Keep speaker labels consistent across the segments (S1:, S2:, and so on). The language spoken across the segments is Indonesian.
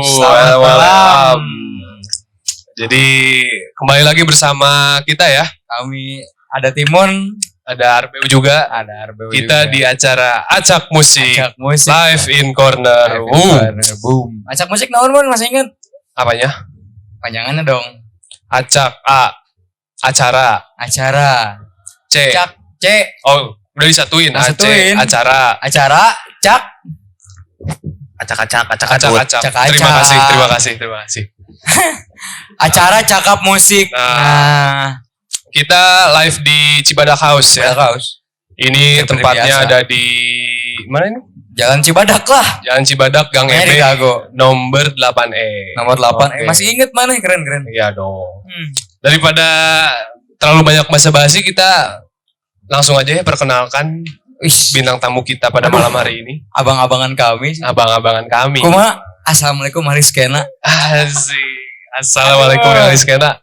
S1: Selamat malam. Jadi kembali lagi bersama kita ya.
S2: Kami ada Timon,
S1: ada RPU juga.
S2: ada RPU
S1: kita
S2: juga.
S1: Di acara Acak Musik.
S2: Acak Musik.
S1: Live in Corner.
S2: Boom. Acak Musik naon Mon, masih ingat?
S1: Apanya?
S2: Panjangannya dong.
S1: Acak A. Acara. C.
S2: Cak C.
S1: Oh, udah disatuin.
S2: Disatuin.
S1: Acara.
S2: Cak.
S1: Acak.
S2: Acak.
S1: Terima kasih.
S2: Acara Cakap Musik.
S1: Nah. Kita live di Cibadak House ya. Ini
S2: Seperti
S1: tempatnya
S2: biasa.
S1: ada di mana ini?
S2: Jalan Cibadak lah.
S1: Jalan Cibadak Gang
S2: Namanya
S1: EB
S2: di Dago.
S1: nomor 8E.
S2: Nomor 8.
S1: Oke.
S2: Masih inget mana? Keren.
S1: Iya dong. Daripada terlalu banyak basa-basi, kita langsung aja ya perkenalkan
S2: Wih,
S1: bintang tamu kita pada malam hari ini.
S2: abang-abangan kami.
S1: Abang-abangan kami.
S2: Kumaha? Assalamualaikum Hariskena.
S1: Asik. Assalamualaikum Rizkena.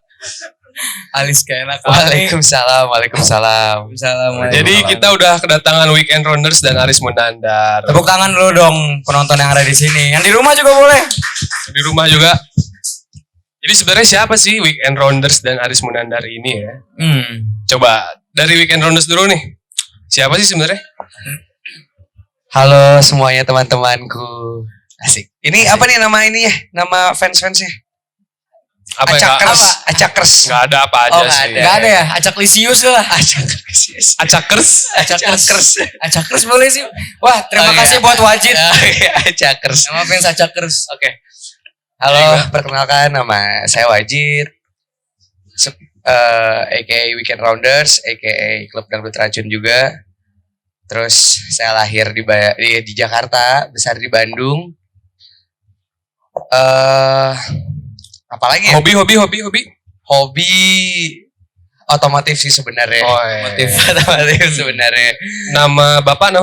S2: Aliskena.
S1: Waalaikumsalam.
S2: Assalamualaikum.
S1: Jadi kita udah kedatangan Weekend Rounders dan Aris Munandar.
S2: Tepuk tangan dulu dong penonton yang ada di sini. Yang di rumah juga boleh.
S1: Di rumah juga. Jadi sebenarnya siapa sih Weekend Rounders dan Aris Munandar ini ya? Coba dari Weekend Rounders dulu nih. Siapa sih sebenarnya?
S3: Halo semuanya teman-temanku. Asik. Ini apa nih nama ini ya? Nama fans-fansnya?
S1: Apa ya?
S3: Acakers.
S1: Nggak ada apa aja
S3: Oh, nggak
S1: sih.
S3: ada.
S2: Gak ada ya? Acak Lisius lah.
S1: Acakers.
S2: Acakers boleh sih. Wah, terima
S3: Oh,
S2: kasih
S3: iya.
S2: buat Wajid.
S3: Acakers.
S2: Nama fans Acakers.
S1: Oke.
S3: Halo, perkenalkan nama saya Wajid. AKA Weekend Rounders, AKA Klub Dangdut Racun juga. Terus saya lahir di Jakarta, besar di Bandung. Apalagi ya? Hobi otomotif sih sebenarnya.
S1: Oh, iya.
S3: Otomotif sebenarnya.
S1: Nama bapak?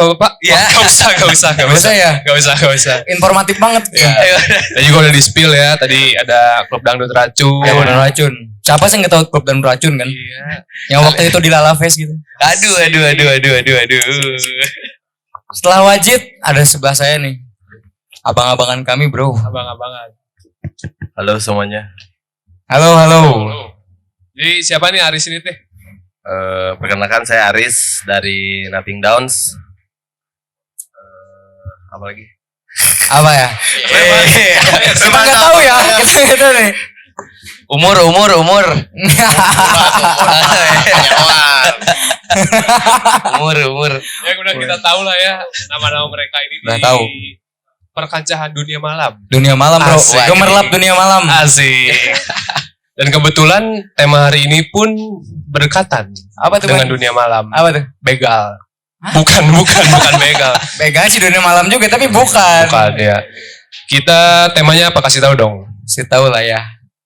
S3: Ya.
S1: Gak usah.
S2: ya?
S1: Gak usah.
S2: Informatif banget.
S1: Ya. Tadi juga udah di spill ya. Tadi ada Klub Dangdut Racun.
S2: Ya benar racun. Siapa sih yang nggak tahu klub dan racun kan?
S1: Iya.
S2: Yang waktu itu di Lala Fest gitu.
S3: Aduh.
S2: Setelah Wajid ada sebelah saya nih. Abang-abangan kami, bro.
S1: Abang-abangan.
S4: Halo semuanya.
S2: Halo.
S1: Jadi siapa nih Aris ini teh?
S4: Perkenalkan saya Aris dari Nothing Downs. Apa lagi?
S2: Apa ya? Kita nggak tahu ya. Kita nggak tahu nih.
S3: Umur. Umur.
S1: Ya udah kita tahu lah ya nama-nama mereka ini
S2: Udah
S1: di
S2: tahu.
S1: perkacahan dunia malam.
S2: Dunia malam, bro.
S1: Asik.
S2: Gemerlap dunia malam.
S1: Asik. Dan kebetulan tema hari ini pun berdekatan
S2: Apa tuh,
S1: dengan
S2: Bang?
S1: dunia malam.
S2: Apa tuh?
S1: Begal. Bukan begal.
S2: Begal sih dunia malam juga, tapi bukan.
S1: Bukan ya. Kita temanya apa, kasih tahu dong.
S2: Saya tahu lah ya.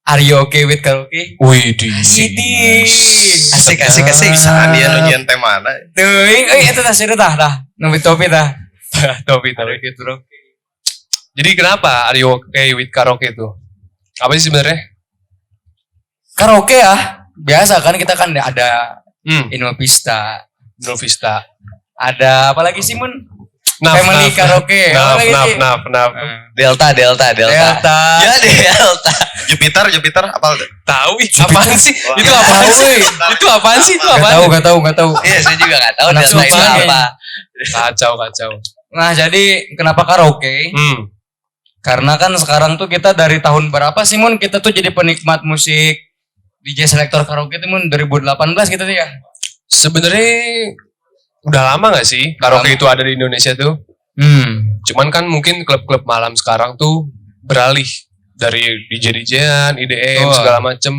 S2: Are you okay with karaoke?
S1: Widih.
S3: Asik.
S4: Dia nujian tema mana?
S2: Tuh, itu dah. Nubi topi dah.
S1: Topi.
S2: Gitu, bro.
S1: Jadi kenapa Are You Okay with Karaoke itu? Apa sih sebenarnya?
S2: Karaoke ya. Biasa kan kita kan ada Innovista.
S1: Novista.
S2: Ada apa lagi sih, Mun?
S1: Naf.
S2: Family karaoke. Apa lagi sih?
S1: Naf.
S3: Delta.
S2: Delta.
S3: Ya Delta.
S4: Jupiter apa?
S1: Tahu apaan sih? Itu apaan sih? Itu apaan sih?
S2: Gak tahu.
S3: Iya, saya juga nggak tahu
S2: Anak
S3: Delta itu
S2: susah,
S3: apa.
S1: Kacau.
S2: Nah, jadi kenapa karaoke? Karena kan sekarang tuh kita dari tahun berapa sih, Mun? Kita tuh jadi penikmat musik DJ Selector Karaoke tuh, Mun, 2018 gitu tuh ya.
S1: Sebenarnya udah lama gak sih karaoke itu ada di Indonesia tuh? Cuman kan mungkin klub-klub malam sekarang tuh beralih dari DJ-an, IDM segala macem.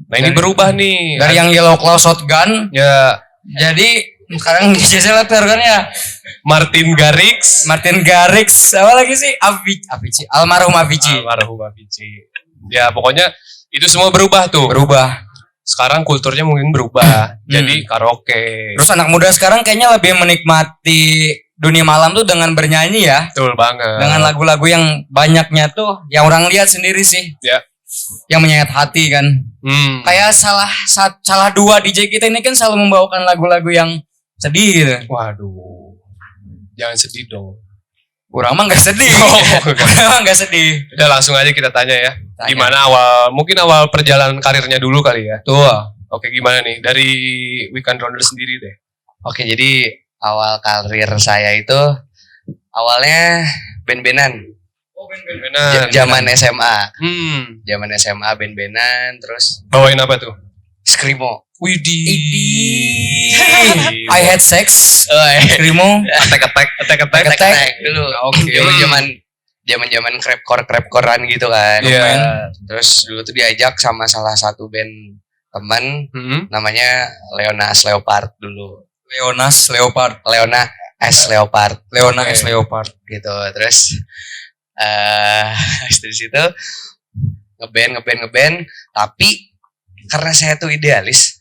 S1: Nah ini berubah nih.
S2: Dari yang Yellow Claw Shotgun
S1: Ya
S2: jadi sekarang DJ Selector kan ya.
S1: Martin Garrix.
S2: Apa lagi sih? Avicii. Almarhum Avicii.
S1: Ya pokoknya itu semua berubah tuh.
S2: Berubah.
S1: Sekarang kulturnya mungkin berubah. Jadi karaoke.
S2: Terus anak muda sekarang kayaknya lebih menikmati dunia malam tuh dengan bernyanyi ya.
S1: Betul banget.
S2: Dengan lagu-lagu yang banyaknya tuh yang orang lihat sendiri sih.
S1: Ya.
S2: Yang menyayat hati kan. Kayak salah dua DJ kita ini kan selalu membawakan lagu-lagu yang sedih gitu.
S1: Waduh. Jangan sedih dong.
S2: Kurang mah nggak sedih. Kurang mah nggak sedih.
S1: Udah langsung aja kita tanya ya.
S2: Tanya.
S1: Gimana mungkin awal perjalanan karirnya dulu kali ya.
S2: Tuh.
S1: Oke, gimana nih dari Weekend Rounder sendiri deh.
S3: Oke, jadi awal karir saya itu awalnya band-bandan.
S2: Oh,
S1: Benar.
S3: Zaman SMA.
S1: Hmm.
S3: Zaman SMA band-bandan, terus
S1: Bawain apa tuh?
S3: Screamo.
S1: Widih.
S2: I had sex. Krimo.
S1: Attack.
S3: Dulu.
S2: Oke.
S3: Zaman crapcore-crapcorean gitu kan.
S1: Iya.
S3: Terus dulu tuh diajak sama salah satu band teman
S1: Hmm.
S3: namanya Leona S Leopard dulu.
S2: Leonas Leopard.
S3: Leona S Leopard
S2: Leona
S1: Oke.
S2: S Leopard.
S3: gitu. Terus dari situ ngeband, tapi karena saya tuh idealis.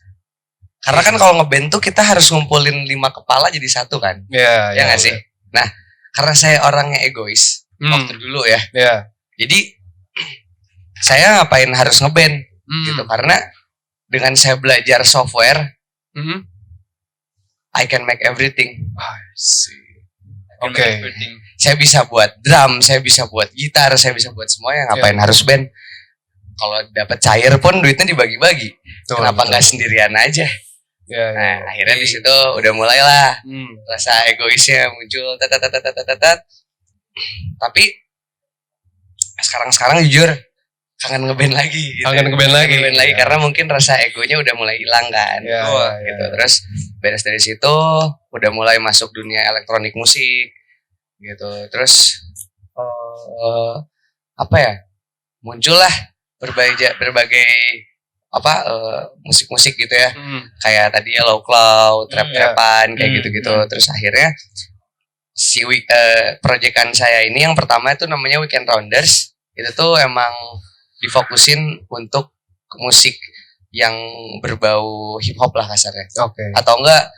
S3: Karena kan kalau ngeband tuh kita harus ngumpulin 5 kepala jadi satu kan.
S1: Iya,
S3: Ya nggak sih? Nah, karena saya orangnya egois waktu dulu ya.
S1: Iya.
S3: Jadi saya ngapain harus ngeband gitu, karena dengan saya belajar software,
S1: Hmm.
S3: I can make everything.
S1: I see. Oke.
S3: Saya bisa buat drum, saya bisa buat gitar, saya bisa buat semuanya. Ngapain harus band? Kalau dapat cair pun duitnya dibagi-bagi.
S1: Betul,
S3: Kenapa
S1: betul.
S3: nggak sendirian aja?
S1: Iya, iya.
S3: Nah, akhirnya di situ udah mulailah
S1: Hmm.
S3: rasa egoisnya muncul. Tapi sekarang jujur kangen ngeband lagi. Gitu.
S1: Kangen ngeband lagi.
S3: Ngeband lagi
S1: Ya.
S3: karena mungkin rasa egonya udah mulai hilang kan.
S1: Iya,
S3: Wah,
S1: iya,
S3: gitu.
S1: iya.
S3: Terus beres dari situ udah mulai masuk dunia elektronik musik gitu. Terus apa ya? Muncullah berbagai musik-musik gitu ya.
S1: Hmm.
S3: Kayak tadi ya low cloud, trap-trapan kayak
S1: Hmm,
S3: gitu-gitu. Terus akhirnya proyekan saya ini yang pertama itu namanya Weekend Rounders. Itu tuh emang difokusin untuk musik yang berbau hip hop lah kasarnya.
S1: Oke.
S3: Atau enggak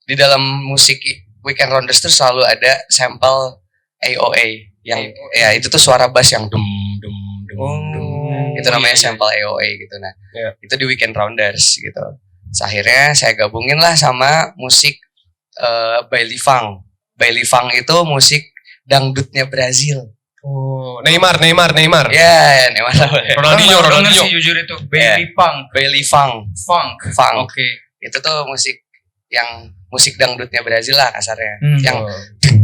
S3: di dalam musik Weekend Rounders tuh selalu ada sampel AOA yang ya itu tuh suara bass yang dum dum dum dum. Itu namanya sampel AOA gitu. Nah,
S1: Iya.
S3: itu di Weekend Rounders gitu. Terus akhirnya saya gabungin lah sama musik Bailey Funk. Bailey Funk itu musik dangdutnya Brazil.
S1: Oh, Neymar.
S3: Ya, Neymar tahu ya.
S1: Ronaldinho.
S2: sih jujur itu. Bailey Punk.
S3: Bailey Funk.
S2: Funk.
S3: Oke. Itu tuh musik dangdutnya Brazil lah kasarnya.
S2: Hmm.
S3: Yang
S1: Oh.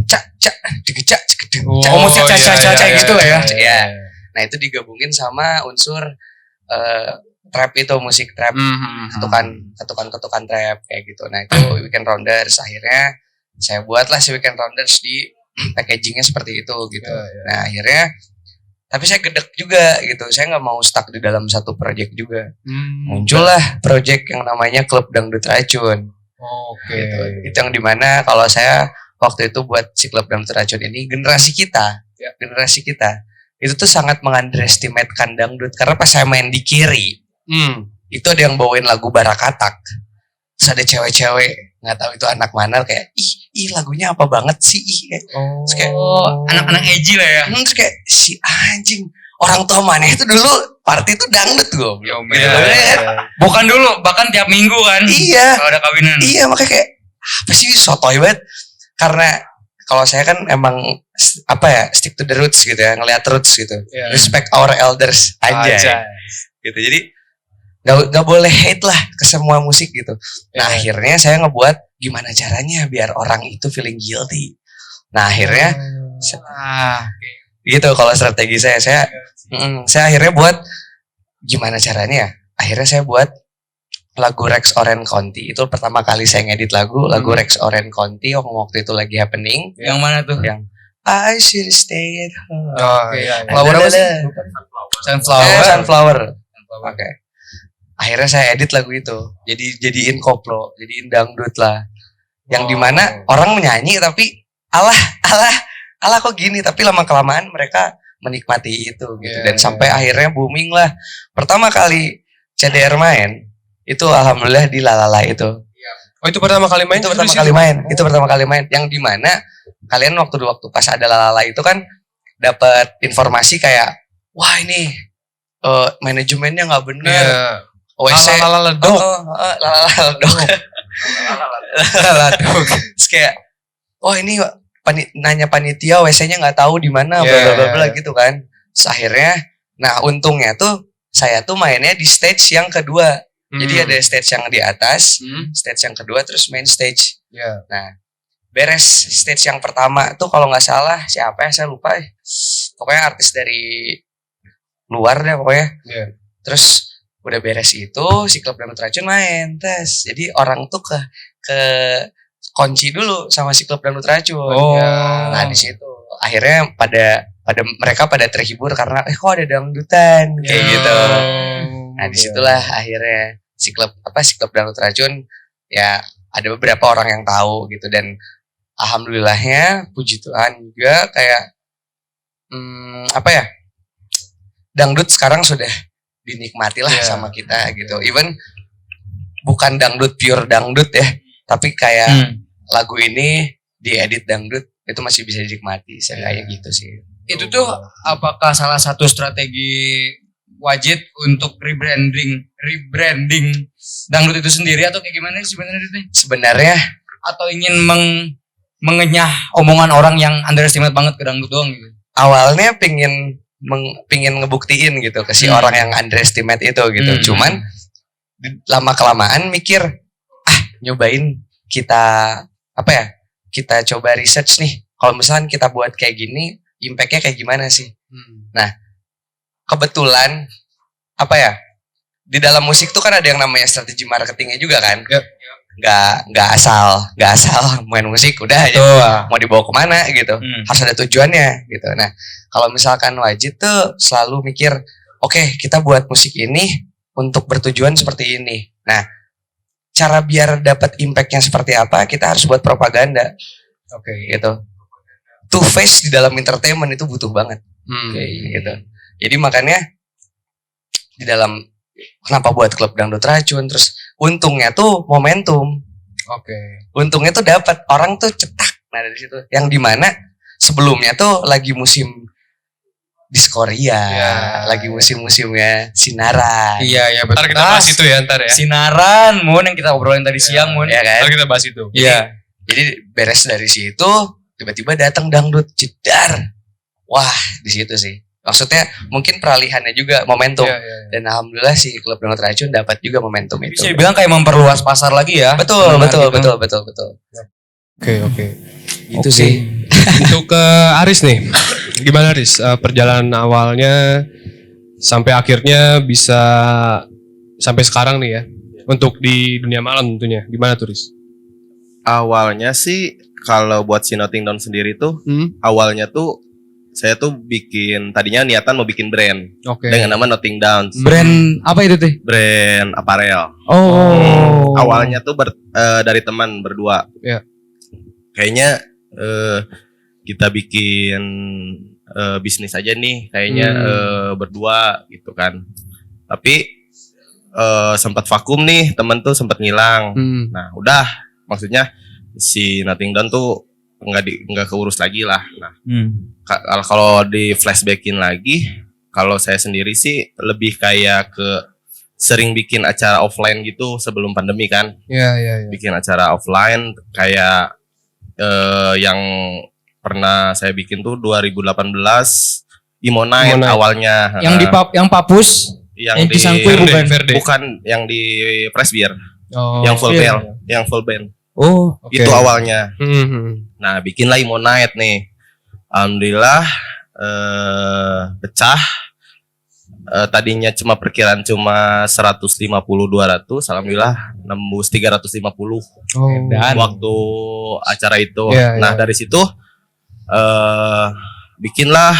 S3: cak cak digecak
S2: Oh, musik caca-caca gitu lah ya.
S3: Iya. Nah, itu digabungin sama unsur trap itu, musik trap. ketukan trap kayak gitu. Nah, itu Weekend Rounders. Akhirnya saya buatlah si Weekend Rounders di packagingnya seperti itu gitu. Nah, akhirnya tapi saya gedek juga gitu. Saya nggak mau stuck di dalam satu project juga. Muncullah project yang namanya Klub Dangdut Racun.
S1: Oke.
S3: Gitu. Itu yang dimana kalau saya waktu itu buat si Klub Dangdut Racun ini generasi kita itu tuh sangat mengunderestimate dangdut karena pas saya main di kiri itu ada yang bawain lagu Barakatak. Terus ada cewek-cewek nggak tahu itu anak mana kayak ih lagunya apa banget sih Terus kayak
S2: Anak-anak edgy lah ya.
S3: terus kayak si anjing orang tua mana itu dulu party itu dangdut gue.
S2: Bukan dulu, bahkan tiap minggu kan.
S3: Iya.
S2: Kalau ada kawinan.
S3: Iya, makanya kayak apa sih sotoy banget. Karena kalau saya kan emang stick to the roots gitu ya, ngelihat roots gitu.
S1: Iya.
S3: Respect our elders aja. Gitu. Jadi nggak boleh hate lah ke semua musik gitu. Nah, akhirnya saya ngebuat gimana caranya biar orang itu feeling guilty. Nah, akhirnya gitu kalau strategi saya akhirnya buat gimana caranya ya. Akhirnya saya buat lagu Rex Orange County. Itu pertama kali saya ngedit lagu Rex Orange County yang waktu itu lagi happening.
S2: Yang mana tuh?
S3: Yang I should stay at home.
S1: Iya.
S2: Flower apa sih?
S3: Sunflower. Oke. Akhirnya saya edit lagu itu. Jadiin koplo, jadiin dangdut lah. Yang dimana orang menyanyi tapi Allah kok gini, tapi lama kelamaan mereka menikmati itu gitu. Dan sampai akhirnya booming lah. Pertama kali CDR main itu alhamdulillah di Lalala itu.
S1: Oh, itu pertama kali main?
S3: Itu pertama kali main. Yang dimana kalian waktu pas ada Lalala itu kan dapat informasi kayak wah ini manajemennya nggak benar. WC
S1: Laladok.
S3: Laladok. Terus kayak wah ini nanya panitia WC-nya nggak tahu di mana, bla bla bla gitu kan. Terus akhirnya, nah untungnya tuh saya tuh mainnya di stage yang kedua. Jadi ada stage yang di atas, stage yang kedua, terus main stage. Nah, beres stage yang pertama tuh kalau nggak salah siapa ya, saya lupa. Pokoknya artis dari luar deh pokoknya. Terus udah beres itu si Klub Dangdut Racun main tes. Jadi orang tuh ke kunci dulu sama si Klub Dangdut Racun. Nah di situ akhirnya mereka pada terhibur karena kok ada dangdutan kayak gitu. Nah disitulah akhirnya si klub Dangdut Racun ya ada beberapa orang yang tahu gitu, dan alhamdulillahnya puji Tuhan juga kayak dangdut sekarang sudah dinikmati lah sama kita gitu. Even bukan dangdut pure dangdut ya, tapi kayak lagu ini diedit dangdut itu masih bisa dinikmati. Saya kayak gitu sih.
S2: Itu tuh apakah salah satu strategi Wajid untuk rebranding dangdut itu sendiri atau kayak gimana sih
S3: sebenarnya
S2: atau ingin mengenyah omongan orang yang underestimate banget ke dangdut doang gitu?
S3: Awalnya pingin ngebuktiin gitu ke si orang yang underestimate itu gitu. Cuman lama kelamaan mikir nyobain kita kita coba research nih. Kalau misalnya kita buat kayak gini, impact-nya kayak gimana sih? Nah, kebetulan di dalam musik tuh kan ada yang namanya strategi marketingnya juga kan. Nggak asal main musik udah aja mau dibawa kemana gitu. Harus ada tujuannya gitu. Nah, kalau misalkan Wajid tuh selalu mikir, oke, kita buat musik ini untuk bertujuan seperti ini. Nah, cara biar dapat impact-nya seperti apa, kita harus buat propaganda. Gitu. Two face di dalam entertainment itu butuh banget. Gitu. Jadi makanya di dalam kenapa buat Klub Dangdut Racun, terus untungnya tuh momentum. Untungnya tuh dapat orang tuh cetak. Nah dari situ yang dimana sebelumnya tuh lagi musim diskoria, lagi musimnya sinaran.
S2: Iya betul.
S1: Ntar kita bahas itu ya ntar ya.
S2: Sinaran, Mun, yang kita obrolin tadi siang, Mun.
S3: Ya kan?
S1: Ntar kita bahas itu.
S2: Iya.
S3: Jadi beres dari situ tiba-tiba datang dangdut jedar. Wah di situ sih. Maksudnya mungkin peralihannya juga momentum. Dan alhamdulillah si Klub Dangdut Racun dapat juga momentum itu.
S2: Bisa dibilang kayak memperluas pasar lagi ya.
S3: Betul.
S1: Oke.
S3: Itu sih.
S1: Untuk ke Aris nih. Gimana Aris perjalanan awalnya sampai akhirnya bisa sampai sekarang nih ya. Untuk di dunia malam tentunya. Gimana tuh Aris?
S4: Awalnya sih kalau buat si Nothing Down sendiri tuh awalnya tuh saya tuh tadinya niatan mau bikin brand dengan nama Nothing Down.
S2: Brand apa itu teh?
S4: Brand aparel. Awalnya tuh dari teman berdua. Kayaknya kita bikin bisnis aja nih, kayaknya berdua gitu kan. Tapi sempat vakum nih, teman tuh sempat ngilang. Nah udah, maksudnya si Nothing Down tuh nggak keurus lagi lah. Nah, kalau di flashbackin lagi, kalau saya sendiri sih lebih kayak ke sering bikin acara offline gitu sebelum pandemi kan.
S1: Iya.
S4: Bikin acara offline kayak yang pernah saya bikin tuh 2018 Imo Night awalnya.
S2: Yang Papus,
S4: yang di
S2: Sangkui
S4: bukan yang di Fresh Beer. Yang full band. Itu awalnya. Nah, bikinlah Imo Night nih. Alhamdulillah pecah. Tadinya perkiraan cuma 150-200, alhamdulillah nembus 350. Dan waktu acara itu. Dari situ bikinlah,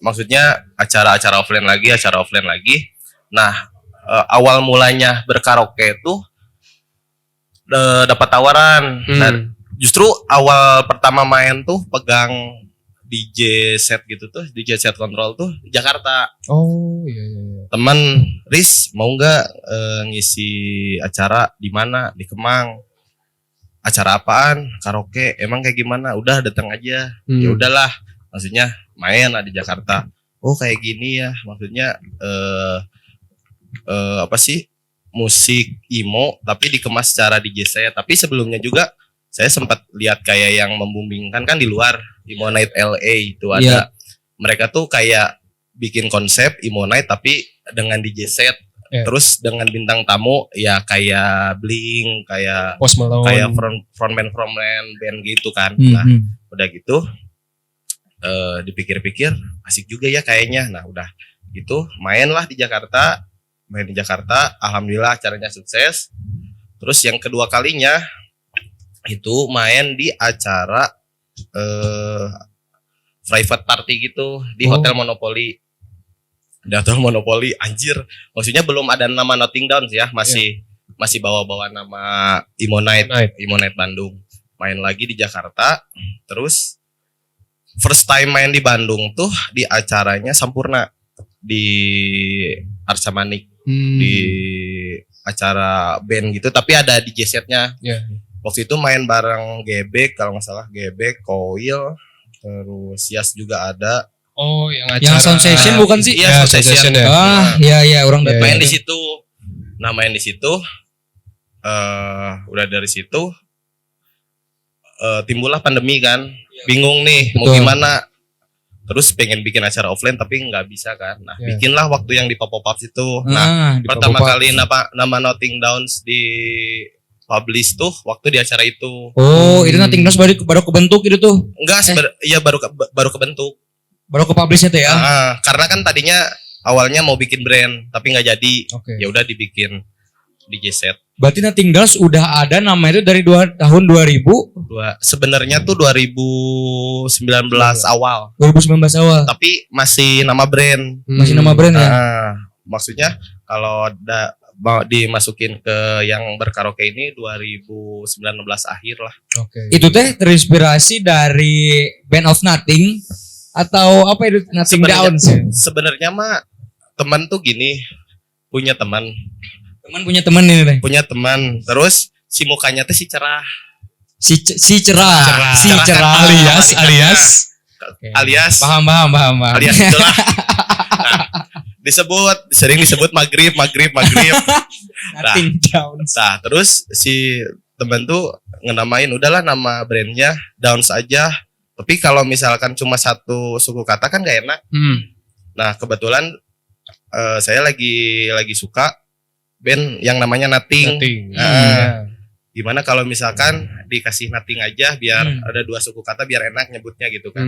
S4: maksudnya acara offline lagi. Nah, awal mulanya berkaraoke tuh dapat tawaran. Nah, justru awal pertama main tuh pegang DJ set gitu tuh, DJ set control tuh di Jakarta.
S1: Iya.
S4: Teman, Riz mau nggak ngisi acara di mana? Di Kemang. Acara apaan? Karaoke. Emang kayak gimana? Udah datang aja. Ya udahlah. Maksudnya main lah di Jakarta. Oh kayak gini ya. Maksudnya apa sih? Musik emo tapi dikemas secara DJ set. Tapi sebelumnya juga saya sempat lihat kayak yang memboomingkan kan di luar Emo Night LA itu ada. Mereka tuh kayak bikin konsep Emo Night tapi dengan DJ set. Terus dengan bintang tamu ya kayak Blink, kayak
S1: Post Malone,
S4: kayak frontman band gitu kan. Nah, udah gitu dipikir-pikir asik juga ya kayaknya. Nah, udah gitu main di Jakarta. Alhamdulillah acaranya sukses. Terus yang kedua kalinya itu main di acara private party gitu di Hotel Monopoly. Di Hotel Monopoly, anjir. Maksudnya belum ada nama Nothing Downs ya, masih bawa-bawa nama Emo Night Bandung. Main lagi di Jakarta, terus first time main di Bandung tuh di acaranya Sampurna di Arca Manik, di acara band gitu, tapi ada DJ setnya. Waktu itu main bareng Gebek, kalau nggak salah Gebek, Koil, terus Yas juga ada.
S1: Oh, yang acara.
S2: Yang sound session bukan sih?
S4: Iya, sound session ya.
S2: Iya, orang udah
S4: main di situ. Nah, main di situ udah dari situ timbullah pandemi kan. Bingung nih mau gimana. Terus pengen bikin acara offline tapi nggak bisa kan. Nah, bikinlah waktu yang di Pop-Up itu. Nah, pertama kali nama Nothing Downs di publish tuh waktu di acara itu.
S2: Oh, itu Nothing Downs baru kebentuk itu tuh.
S4: Enggak, iya baru kebentuk.
S2: Baru ke publishnya tuh ya?
S4: Karena kan tadinya awalnya mau bikin brand tapi nggak jadi. Ya udah dibikin DJ set.
S2: Berarti Nothing Downs udah ada nama itu dari tahun 2000?
S4: Sebenarnya tuh 2019 awal.
S2: 2019 awal.
S4: Tapi masih nama brand.
S2: Masih nama brand ya?
S4: Maksudnya kalau dimasukin ke yang berkaraoke ini 2019 akhir lah.
S2: Itu teh terinspirasi dari Band of Nothing atau apa itu Nothing Downs?
S4: Sebenarnya mah teman tuh gini, punya teman
S2: punya teman ini deh.
S4: Punya teman, terus si mukanya tuh si cerah.
S2: Si cerah.
S4: Alias.
S2: Paham.
S4: Alias itulah. Nah, sering disebut maghrib.
S2: Nothing Downs.
S4: Nah, terus si teman tuh ngenamain udahlah nama brandnya Downs aja. Tapi kalau misalkan cuma satu suku kata kan gak enak. Nah, kebetulan saya lagi suka band yang namanya Nothing. Gimana kalau misalkan dikasih Nothing aja biar ada dua suku kata biar enak nyebutnya gitu kan.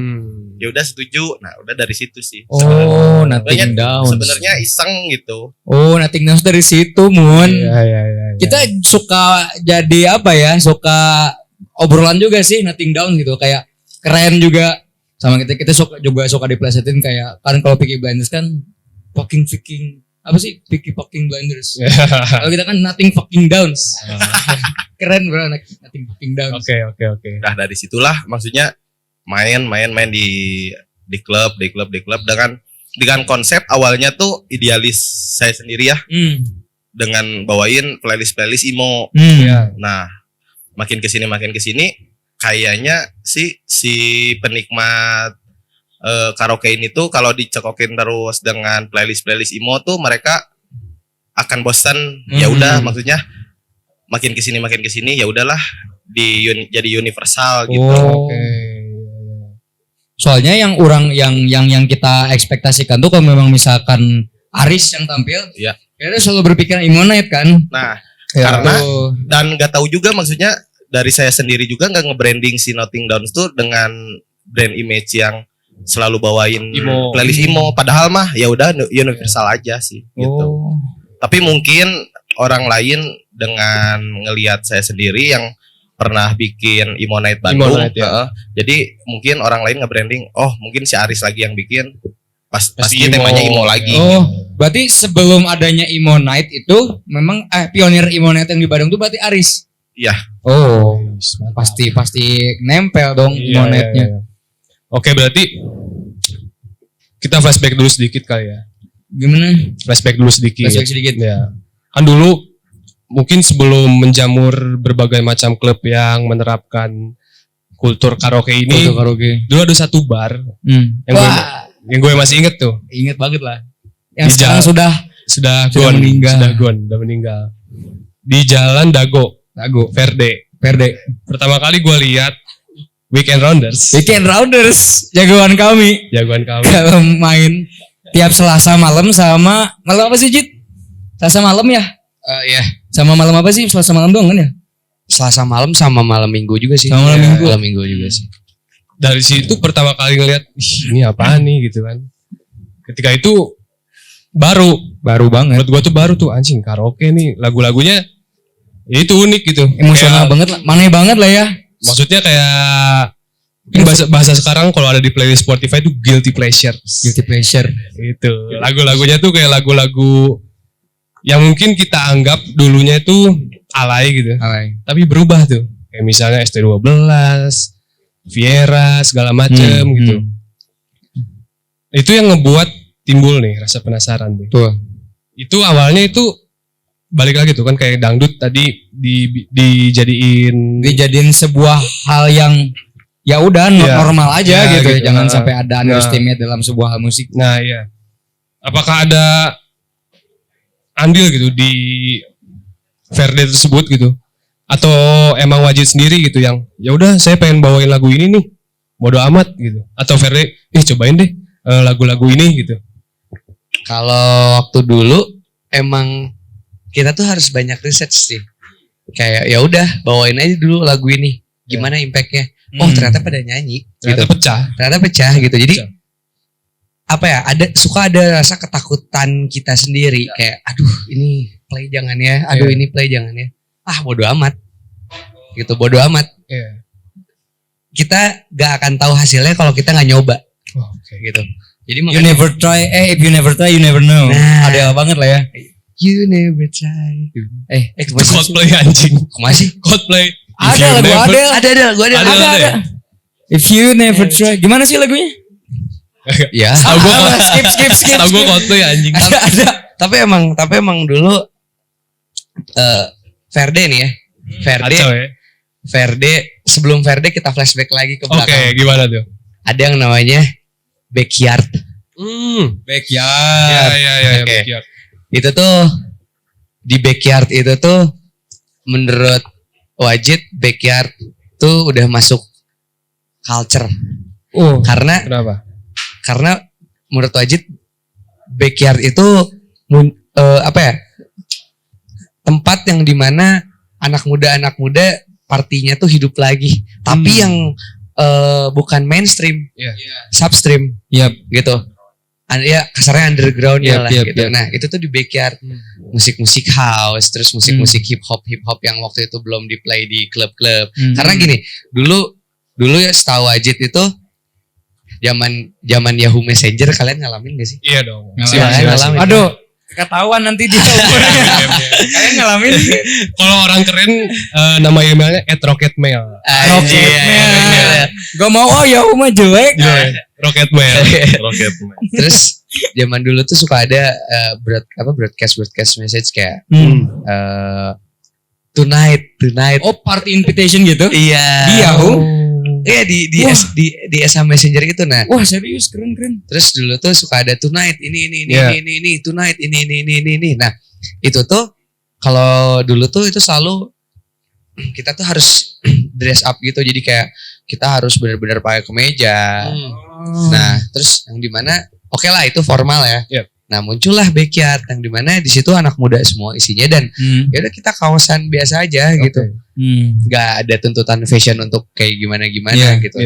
S4: Ya udah setuju. Nah, udah dari situ sih.
S2: Oh, Nothing Downs.
S4: Sebenarnya iseng gitu.
S2: Oh, Nothing Downs dari situ, Mun.
S1: Iya.
S2: Kita suka jadi apa ya? Suka obrolan juga sih Nothing Downs gitu, kayak keren juga. Sama kita juga suka diplesetin kayak kan kalau Peaky Blinders kan fucking apa sih Peaky fucking Blinders. Kalau kita kan Nothing fucking Downs. Keren bro, Nothing fucking Downs.
S1: Oke.
S4: Nah, dari situlah maksudnya main di klub dengan konsep awalnya tuh idealis saya sendiri ya. Dengan bawain playlist emo. Nah, makin kesini kayaknya si penikmat karaoke ini tuh kalau dicekokin terus dengan playlist emo tuh mereka akan bosan. Ya udah, maksudnya makin kesini ya udahlah jadi universal gitu.
S2: Soalnya yang kita ekspektasikan tuh kalau memang misalkan Aris yang tampil, kita selalu berpikiran Emo Night kan.
S4: Nah, karena dan nggak tahu juga maksudnya dari saya sendiri juga nggak nge-branding si Nothing Downs tuh dengan brand image yang selalu bawain playlist emo, padahal mah ya udah universal aja sih gitu. Tapi mungkin orang lain dengan ngelihat saya sendiri yang pernah bikin Emo Night Bandung, jadi mungkin orang lain nge-branding, oh mungkin si Aris lagi yang bikin, pasti temanya emo lagi.
S2: Berarti sebelum adanya Emo Night itu memang pionir Emo Night yang di Bandung tuh berarti Aris.
S4: Iya.
S2: Pasti nempel dong Emo Night-nya.
S1: Oke, berarti kita flashback dulu sedikit kali ya.
S2: Gimana?
S1: Flashback dulu sedikit.
S2: Ya.
S1: Kan dulu mungkin sebelum menjamur berbagai macam klub yang menerapkan kultur karaoke ini, dulu ada satu bar yang gue masih inget tuh.
S2: Inget banget lah. Yang sekarang sudah
S1: meninggal. Di Jalan Dago Verde.
S2: Verde.
S1: Pertama kali gue lihat Weekend Rounders.
S2: Weekend Rounders, jagoan kami. Kalau main tiap Selasa malam sama malam apa sih Jit? Selasa malam ya?
S3: Iya.
S2: Sama malam apa sih? Selasa malam doang kan ya?
S3: Selasa malam sama malam minggu juga sih.
S2: Sama malam minggu.
S3: Malam minggu juga sih.
S1: Dari situ pertama kali ngeliat, ini apaan nih gitu kan. Ketika itu baru
S2: banget.
S1: Menurut gue tuh baru tuh anjing karaoke nih lagu-lagunya ya itu unik gitu.
S2: Emosional banget lah, maneh banget lah ya.
S1: Maksudnya kayak bahasa sekarang kalau ada di playlist Spotify itu guilty pleasure.
S2: Guilty pleasure.
S1: Itu lagu-lagunya tuh kayak lagu-lagu yang mungkin kita anggap dulunya itu alay gitu.
S2: Alay.
S1: Tapi berubah tuh. Kayak misalnya ST12, Viera segala macem gitu. Itu yang ngebuat timbul nih rasa penasaran nih.
S2: Tuh.
S1: Itu awalnya itu balik lagi tuh kan kayak dangdut tadi dijadiin
S2: sebuah hal yang ya udah normal aja
S1: ya,
S2: gitu.
S1: gitu.
S2: Jangan sampai ada underestimate dalam sebuah hal musik.
S1: Nah iya. Apakah ada andil gitu di Verde tersebut gitu? Atau emang Wajid sendiri gitu yang ya udah saya pengen bawain lagu ini nih, bodo amat gitu? Atau Verde, cobain deh lagu-lagu ini gitu?
S3: Kalau waktu dulu emang kita tuh harus banyak research sih. Kayak ya udah bawain aja dulu lagu ini. Gimana impactnya? Oh ternyata pada nyanyi.
S1: Ternyata
S3: gitu.
S1: Ternyata
S3: pecah gitu. Jadi apa ya? Suka ada rasa ketakutan kita sendiri. Kayak aduh ini play jangan ya. Aduh ini play jangan ya. Bodo amat. Gitu bodo amat. Kita gak akan tahu hasilnya kalau kita gak nyoba. Gitu. Jadi
S2: you never try, if you never try, you never know.
S3: Nah,
S2: ada banget lah ya.
S3: You never try.
S1: Coldplay anjing.
S3: Masih?
S1: Coldplay.
S2: Ada lagu ada. If you never try. Gimana sih lagunya?
S3: Ya.
S2: Skip.
S1: Tahu gue Coldplay anjing.
S3: Ada. Tapi emang dulu Verde nih ya. Verde sebelum Verde kita flashback lagi ke belakang.
S1: Oke, gimana tuh?
S3: Ada yang namanya Backyard.
S2: Backyard.
S1: Ya, Backyard.
S3: Itu tuh di Backyard itu tuh menurut Wajid Backyard tuh udah masuk culture.
S1: Kenapa?
S3: Karena menurut Wajid Backyard itu tempat yang dimana anak muda partinya tuh hidup lagi. Tapi yang bukan mainstream, substream, gitu. Ya kasarnya underground lah gitu. Nah itu tuh di Backyard musik-musik house, terus musik-musik hip hop yang waktu itu belum di play di klub-klub. Karena gini, dulu ya setahu Wajid itu zaman Yahoo Messenger kalian ngalamin gak sih?
S1: Iya dong.
S3: Ngalamin.
S2: Aduh, ketahuan nanti dia. Kalian ngalamin?
S1: Kalau orang keren nama emailnya @rocketmail.
S2: Rocketmail. Gak mau Yahoo mah jelek.
S1: Rocketmail.
S3: Terus zaman dulu tuh suka ada broadcast message kayak tonight.
S2: Oh, party invitation gitu?
S3: Iya.
S2: Di Yahoo?
S3: Iya di SM Messenger itu. Nah.
S2: Wah, serius keren.
S3: Terus dulu tuh suka ada tonight ini tonight ini. Nah, itu tuh kalau dulu tuh itu selalu kita tuh harus dress up gitu. Jadi kayak kita harus benar-benar pakai kemeja. Nah, terus yang dimana oke lah itu formal ya.
S1: Yep.
S3: Nah muncullah Backyard yang dimana di situ anak muda semua isinya dan ya udah kita kawasan biasa aja gitu. Gak ada tuntutan fashion untuk kayak gimana gitu.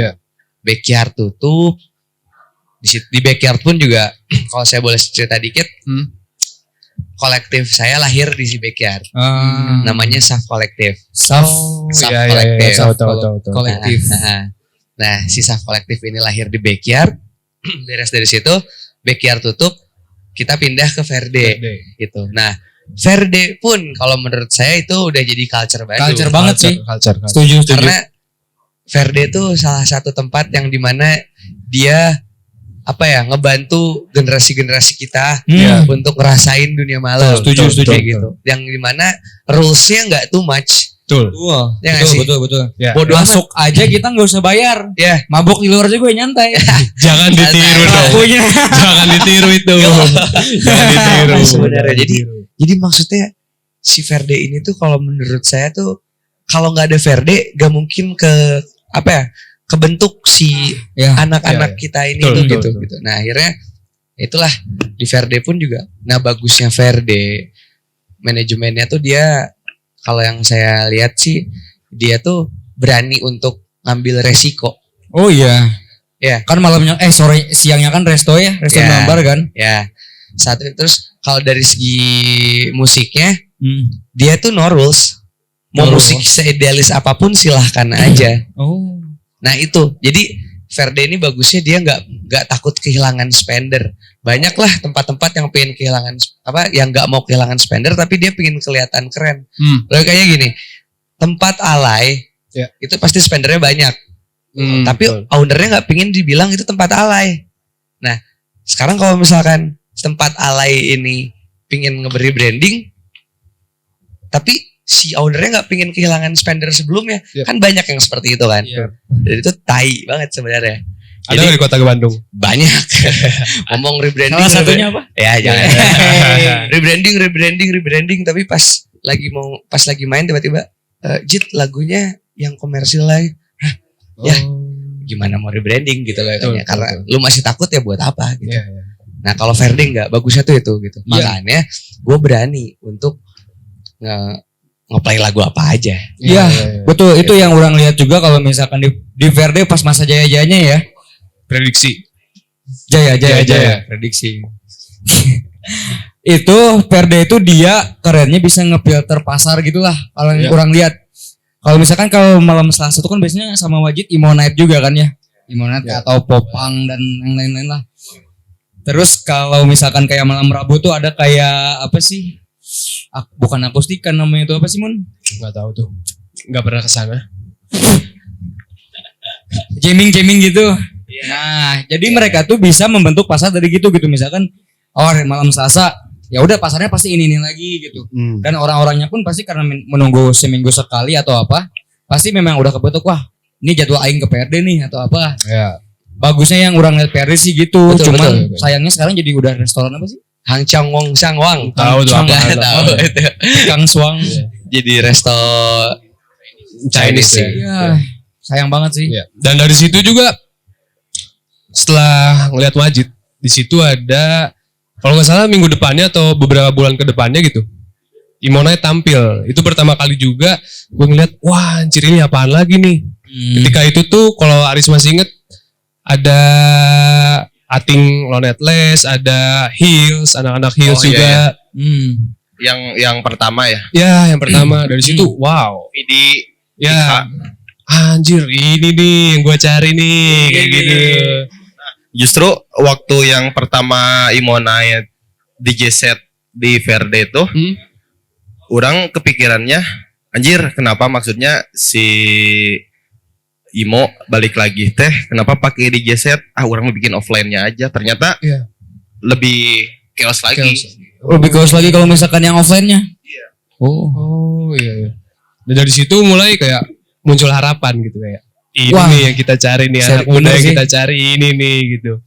S3: Backyard tutup. Di Backyard pun juga kalau saya boleh cerita dikit, kolektif saya lahir di si Backyard. Namanya Saf Kolektif.
S2: Saf
S3: Kolektif.
S2: Kolektif.
S3: Nah, si Saf Kolektif ini lahir di Backyard. Beres dari situ, Backyard tutup, kita pindah ke Verde. Gitu. Nah, Verde pun kalau menurut saya itu udah jadi culture Bandung.
S2: Culture banget sih.
S1: Culture.
S2: Setuju.
S3: Karena Verde itu salah satu tempat yang dimana dia ngebantu generasi-generasi kita untuk ngerasain dunia malam.
S2: Setuju.
S3: Kayak gitu. Yang dimana rules-nya nggak too much.
S1: Betul.
S3: Ya
S2: Betul.
S1: Ya.
S2: Bodoh masuk aja kita nggak usah bayar.
S3: Ya.
S2: Mabok di luar juga nyantai.
S1: Jangan ditiru dong. Jangan ditiru itu. Jangan ditiru.
S3: Sebenarnya jadi maksudnya si Verde ini tuh kalau menurut saya tuh kalau nggak ada Verde gak mungkin kebentuk si anak-anak kita ini betul. Nah akhirnya itulah di Verde pun juga. Nah bagusnya Verde manajemennya tuh dia, kalau yang saya lihat sih dia tuh berani untuk ngambil resiko.
S2: Oh iya. Ya. Kan malamnya siangnya kan resto Mambar kan?
S3: Ya. Saat itu terus kalau dari segi musiknya dia tuh no rules. Mau musik seidealis apapun silahkan aja.
S2: Oh.
S3: Nah itu. Jadi Verde ini bagusnya dia nggak takut kehilangan spender. Banyak lah tempat-tempat yang pengen kehilangan yang nggak mau kehilangan spender tapi dia pengen kelihatan keren. Lalu kayaknya gini, tempat alay itu pasti spendernya banyak. Tapi ownernya nggak pengen dibilang itu tempat alay. Nah sekarang kalau misalkan tempat alay ini pengen ngeberi branding, tapi si ownernya nggak pengen kehilangan spender sebelumnya, kan banyak yang seperti itu kan. Dan itu tai banget sebenarnya.
S1: Ada di kota Bandung?
S3: Banyak. Ngomong rebranding.
S2: Salah satunya apa?
S3: Ya jangan. rebranding. Tapi pas lagi main tiba-tiba, Jit lagunya yang komersil lagi. Ya gimana mau rebranding gitu loh. Karena lu masih takut ya buat apa gitu. Nah kalau Verde enggak, bagusnya tuh itu gitu. Makanya gue berani untuk nge-play lagu apa aja.
S2: Iya, betul. Itu yang orang lihat juga kalau misalkan di Verde pas masa jaya-jayanya ya.
S1: Prediksi.
S2: Jaya. Prediksi. Itu Verde itu dia kerennya bisa ngefilter pasar gitulah. Kalau yang kurang lihat. Kalau misalkan kalau malam Selasa itu kan biasanya sama Wajid Imo Night juga kan ya. Imo Night atau Popang dan yang lain-lain lah. Terus kalau misalkan kayak malam Rabu tuh ada kayak apa sih? Bukan akustikan namanya itu apa sih Mun?
S1: Gak tahu tuh. Gak pernah kesana.
S2: Jamming gitu. Nah, jadi mereka tuh bisa membentuk pasar dari gitu misalkan malam Selasa ya udah pasarnya pasti ini lagi gitu. Dan orang-orangnya pun pasti karena menunggu seminggu sekali atau apa, pasti memang udah kebentuk ini jadwal aing ke PRD nih atau apa. Ya. Bagusnya yang orang lihat PRD sih gitu. Cuman sayangnya sekarang jadi udah restoran apa sih?
S3: Hang Chang Wong Sang Wang.
S1: Tahu tuh apa?
S3: Tahu itu.
S2: Kang Swang.
S3: Jadi resto Chinese sih.
S2: Iya. Sayang banget sih.
S1: Ya. Dan dari situ juga setelah ngeliat Wajid, di situ ada kalau nggak salah minggu depannya atau beberapa bulan ke depannya gitu, Imo Night tampil. Itu pertama kali juga gue ngeliat, wah anjir ini apaan lagi nih. Ketika itu tuh kalau Aris masih inget, ada Ating Lonetless, ada Hills, anak-anak Hills juga.
S4: Iya. Yang pertama ya?
S1: Ya yang pertama. Dari situ, wow.
S4: Vidi.
S1: Ya, anjir ini nih yang gue cari nih, kayak gitu.
S4: Justru waktu yang pertama Imo Night DJ set di Verde itu, orang kepikirannya, anjir kenapa maksudnya si Imo balik lagi kenapa pakai DJ set? Orang mau bikin offline-nya aja. Ternyata lebih chaos lagi.
S2: Lebih chaos lagi kalau misalkan yang offline-nya.
S4: Iya.
S1: Oh iya. Dan dari situ mulai kayak muncul harapan gitu kayak. Ini nih yang kita cari nih, anak muda yang kita cari ini nih gitu.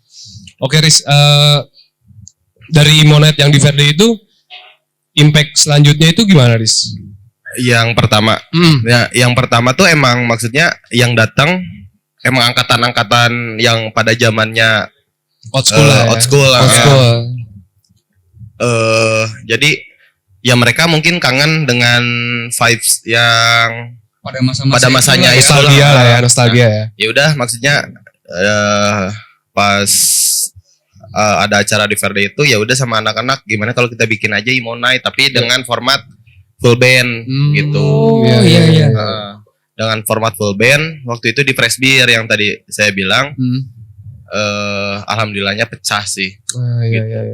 S1: Oke Riz, dari Imo Night yang di Verde itu, impact selanjutnya itu gimana Riz?
S4: Yang pertama, yang pertama tuh emang maksudnya yang datang emang angkatan-angkatan yang pada zamannya
S1: old school lah.
S4: Jadi ya mereka mungkin kangen dengan vibes yang pada masanya itu
S1: nostalgia ya.
S4: Ya udah maksudnya pas ada acara di Verde itu ya udah sama anak-anak gimana kalau kita bikin aja Imo Night tapi dengan format full band gitu.
S2: Iya.
S4: Dengan format full band waktu itu di Fresh Beer yang tadi saya bilang alhamdulillahnya pecah sih.
S1: Iya.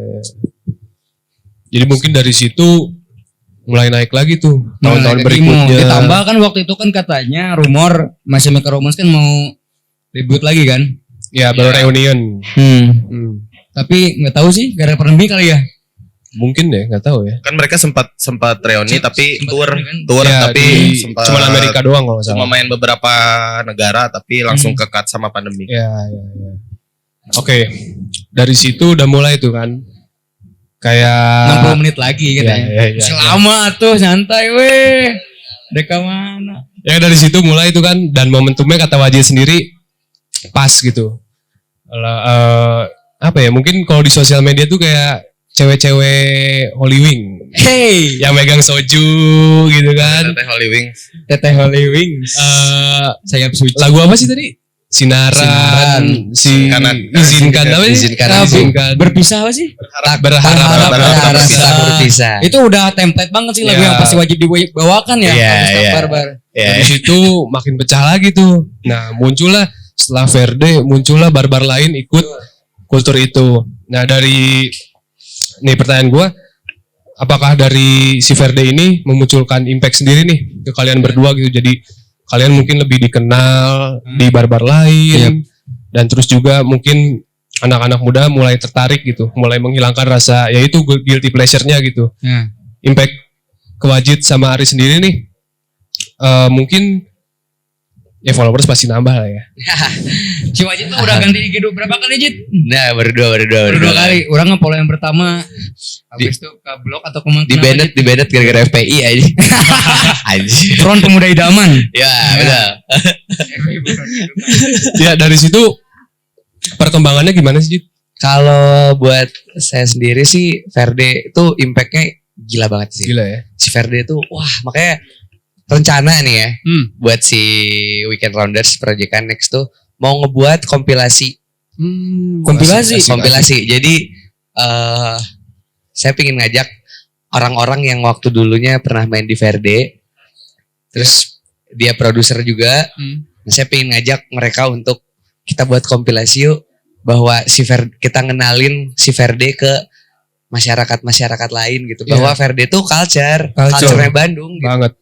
S1: Jadi mungkin dari situ mulai naik lagi tuh tahun-tahun berikutnya.
S2: Ditambah kan waktu itu kan katanya rumor My Chemical Romance kan mau reboot lagi kan?
S1: Ya baru reunion.
S2: Tapi nggak tahu sih gara-gara pandemi kali ya.
S1: Mungkin deh, nggak tahu ya.
S4: Kan mereka sempat reuni tapi tour
S1: ya,
S4: tapi
S1: cuma Amerika doang kalau
S4: cuma main beberapa negara tapi langsung ke cut sama pandemi.
S1: Ya. Oke. Dari situ udah mulai tuh kan. Kayak
S2: 60 menit lagi katanya.
S1: Ya.
S2: Selama tuh santai weh. Deka mana?
S1: Ya dari situ mulai itu kan, dan momentumnya kata Wajid sendiri pas gitu. Apa ya, mungkin kalau di sosial media tuh kayak cewek-cewek Holy Wing.
S2: Hey,
S1: Yang megang soju gitu kan.
S4: Teteh Holy Wings.
S2: Teteh Holy Wings. Saya suci.
S1: Lagu apa sih tadi? Sinaran. Izinkan apa sih?
S3: Izinkan.
S2: Berpisah apa sih?
S1: Berharap
S3: berpisah.
S2: Itu udah template banget sih lagu yang pasti wajib dibawakan ya. Barbar.
S1: Dari situ makin pecah lagi tuh. Nah muncullah setelah Verde, muncullah barbar lain ikut kultur itu. Nah dari nih pertanyaan gue, apakah dari si Verde ini memunculkan impact sendiri nih ke kalian berdua gitu? Jadi kalian mungkin lebih dikenal di barbar lain, dan terus juga mungkin anak-anak muda mulai tertarik gitu, mulai menghilangkan rasa yaitu guilty pleasure-nya gitu. Impact ke Wajid sama Ari sendiri nih, mungkin ya followers pasti nambah lah ya.
S2: Si Wajid tuh udah ganti IG berapa kali Jid?
S3: Nah berdua
S2: kali. Orang nge-follow yang pertama, habis itu ke blog atau kemana?
S3: Di banned gara-gara FPI aja. Anjir.
S2: Front Pemuda Idaman.
S3: Ya betul.
S1: Ya dari situ perkembangannya gimana sih Jid?
S3: Kalau buat saya sendiri sih Verde itu impactnya gila banget sih.
S1: Gila ya.
S3: Si Verde itu wah makanya rencana nih ya buat si Weekend Rounders Proyekan Next tuh mau ngebuat kompilasi. Kompilasi. Jadi saya pengen ngajak orang-orang yang waktu dulunya pernah main di Verde, terus dia produser juga. Nah, saya pengen ngajak mereka untuk kita buat kompilasi yuk, bahwa kita ngenalin si Verde ke masyarakat lain gitu, bahwa Verde tuh culture-nya Bandung gitu.
S1: Banget.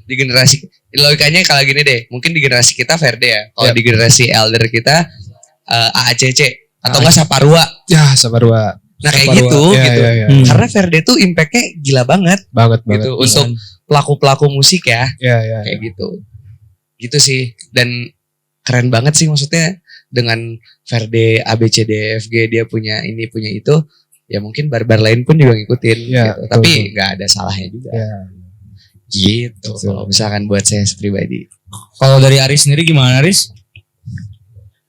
S3: Di generasi logikanya kalau gini deh, mungkin di generasi kita Verde ya, kalau di generasi elder kita AACC atau enggak Saparua.
S1: Ya Saparua.
S3: Nah kayak gitu. Karena Verde tuh impactnya gila banget gitu untuk pelaku musik ya. Kayak gitu sih, dan keren banget sih, maksudnya dengan Verde ABCDFG dia punya ini punya itu, ya mungkin barbar lain pun juga ngikutin gitu. Tapi nggak ada salahnya juga. Gitu. Kalau misalkan buat saya pribadi.
S2: Kalau dari Aris sendiri gimana Aris?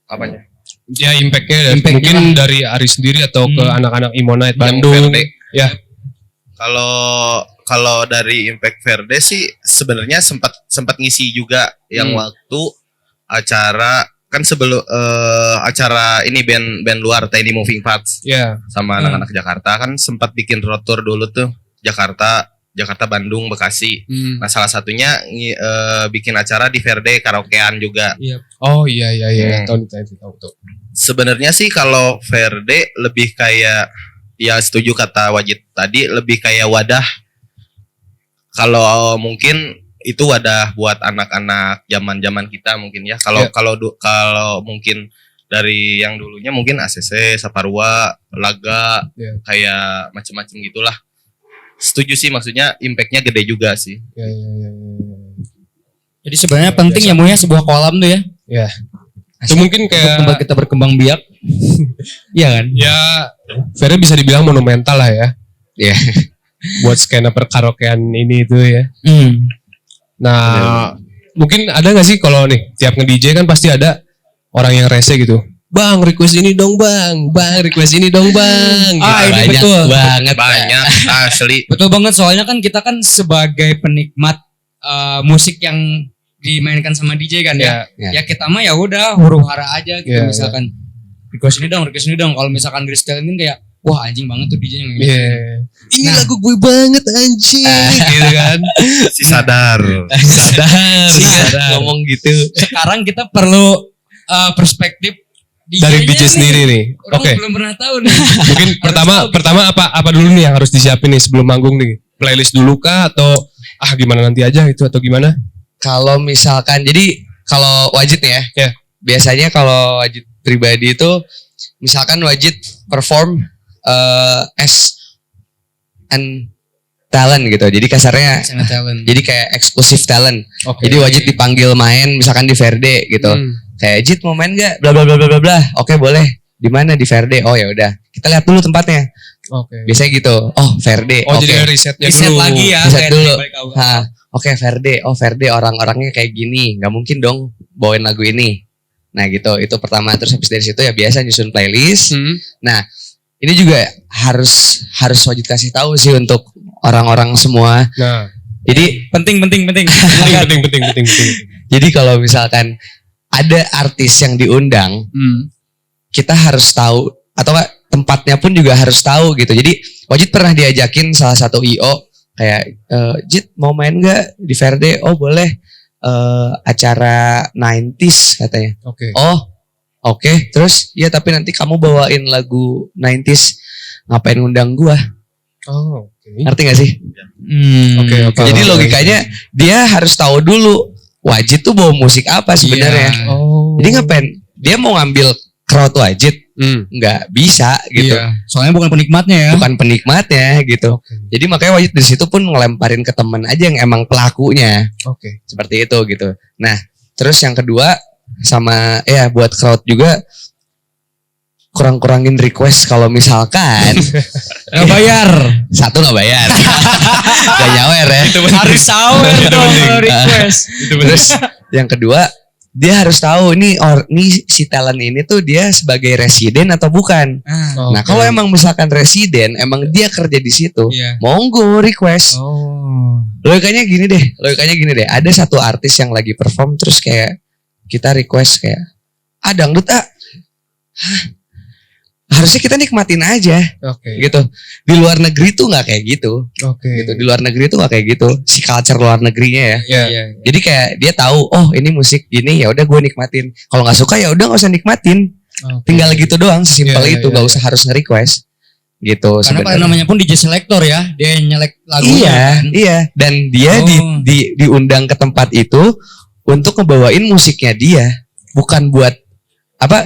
S4: Apanya?
S1: Ya impactnya mungkin lah. Dari Aris sendiri atau ke anak-anak Imonite Bandung. Ya.
S4: Kalau dari impact Verde sih sebenarnya sempat ngisi juga yang waktu acara kan sebelum acara ini band luar Tiny Moving Parts. Sama anak-anak Jakarta kan sempat bikin road tour dulu tuh Jakarta, Bandung, Bekasi. Nah salah satunya bikin acara di Verde karaokean juga.
S1: Oh iya. Tahu.
S4: Sebenarnya sih kalau Verde lebih kayak, ya setuju kata Wajid tadi, lebih kayak wadah. Kalau mungkin itu wadah buat anak-anak zaman kita mungkin ya. Kalau mungkin dari yang dulunya mungkin ACC, Saparua, Laga, kayak macam-macam gitulah. Setuju sih, maksudnya impactnya gede juga sih.
S2: Jadi sebenarnya penting ya punya sebuah kolam tuh ya.
S1: Itu mungkin kayak
S2: tempat kita berkembang biak. Iya kan?
S1: Ya, Verde bisa dibilang monumental lah ya.
S3: Iya.
S1: Buat skena perkaraokean ini itu ya. Nah, mungkin ada nggak sih kalau nih tiap nge-DJ kan pasti ada orang yang rese gitu. Bang, request ini dong bang, request ini dong bang.
S2: Ini betul
S3: banget,
S4: banyak asli.
S2: Betul banget, soalnya kan kita kan sebagai penikmat musik yang dimainkan sama DJ kan ya. Kita mah ya udah huru hara aja gitu. Misalkan request ini dong. Kalau misalkan Grace Kelly kayak wah anjing banget tuh DJ yang
S1: ini lagu gue banget anjing gitu kan.
S4: Sadar.
S3: Ngomong gitu.
S2: Sekarang kita perlu perspektif
S1: dari DJ sendiri nih.
S2: Oke. Belum pernah tahu nih.
S1: Mungkin pertama apa dulu nih yang harus disiapin nih sebelum manggung nih? Playlist dulu kah atau gimana nanti aja itu atau gimana?
S3: Kalau misalkan kalau Wajid nih ya. Biasanya kalau Wajid pribadi itu misalkan Wajid perform as an talent gitu. Jadi kasarnya jadi kayak eksklusif talent. Jadi Wajid dipanggil main misalkan di Verde gitu. Kayak Jid mau main gak? Bla bla bla bla bla. Oke boleh. Di mana? Di Verde. Oh ya udah. Kita lihat dulu tempatnya. Biasanya gitu. Oh Verde.
S1: Jadi risetnya
S2: dulu. Riset lagi ya.
S3: Riset dulu. oke, Verde orang-orangnya kayak gini, nggak mungkin dong bawain lagu ini. Nah gitu, itu pertama. Terus habis dari situ ya biasa nyusun playlist. Nah ini juga harus wajib kasih tahu sih untuk orang-orang semua.
S1: Nah,
S2: jadi penting.
S1: penting.
S3: Jadi kalau misalkan ada artis yang diundang, kita harus tahu, atau tempatnya pun juga harus tahu gitu. Jadi Wajid pernah diajakin salah satu IO kayak, Jid mau main nggak di Verde? Oh boleh, acara 90s katanya.
S1: Oke.
S3: Oh oke, terus ya tapi nanti kamu bawain lagu 90s, ngapain ngundang gua?
S1: Oh, oke.
S3: Ngerti gak sih?
S1: Oke.
S3: Jadi logikanya dia harus tahu dulu Wajid tuh bawa musik apa sebenarnya.
S1: Oh.
S3: Jadi ngapain? Dia mau ngambil crowd Wajid? Nggak bisa gitu.
S2: Iya. Soalnya bukan penikmatnya ya.
S3: Bukan penikmatnya gitu.
S1: Okay.
S3: Jadi makanya Wajid di situ pun ngelemparin ke teman aja yang emang pelakunya.
S1: Oke.
S3: Seperti itu gitu. Nah, terus yang kedua sama ya buat crowd juga kurang-kurangin request kalau misalkan
S2: Nggak bayar.
S3: satu nggak bayar. Gak nyawer ya.
S2: Harus sawer dong kalau request.
S3: Terus yang kedua dia harus tahu nih si talent ini tuh dia sebagai residen atau bukan. Nah kalau emang misalkan residen, emang dia kerja di situ, monggo request. Logikanya gini deh. Ada satu artis yang lagi perform terus kayak kita request kayak, dangdut harusnya kita nikmatin aja. Gitu. Di luar negeri tuh nggak kayak gitu. Gitu. Di luar negeri tuh nggak kayak gitu. Si culture luar negerinya ya. Jadi kayak dia tahu, oh ini musik gini, ya udah gue nikmatin. Kalau nggak suka ya udah nggak usah nikmatin. Tinggal gitu doang, sesimpel itu. Nggak usah harus nge-request. Gitu.
S2: Karena pada namanya pun DJ selector ya, dia nyelek lagunya.
S3: Iya. Dan dia diundang ke tempat itu untuk ngebawain musiknya dia, bukan buat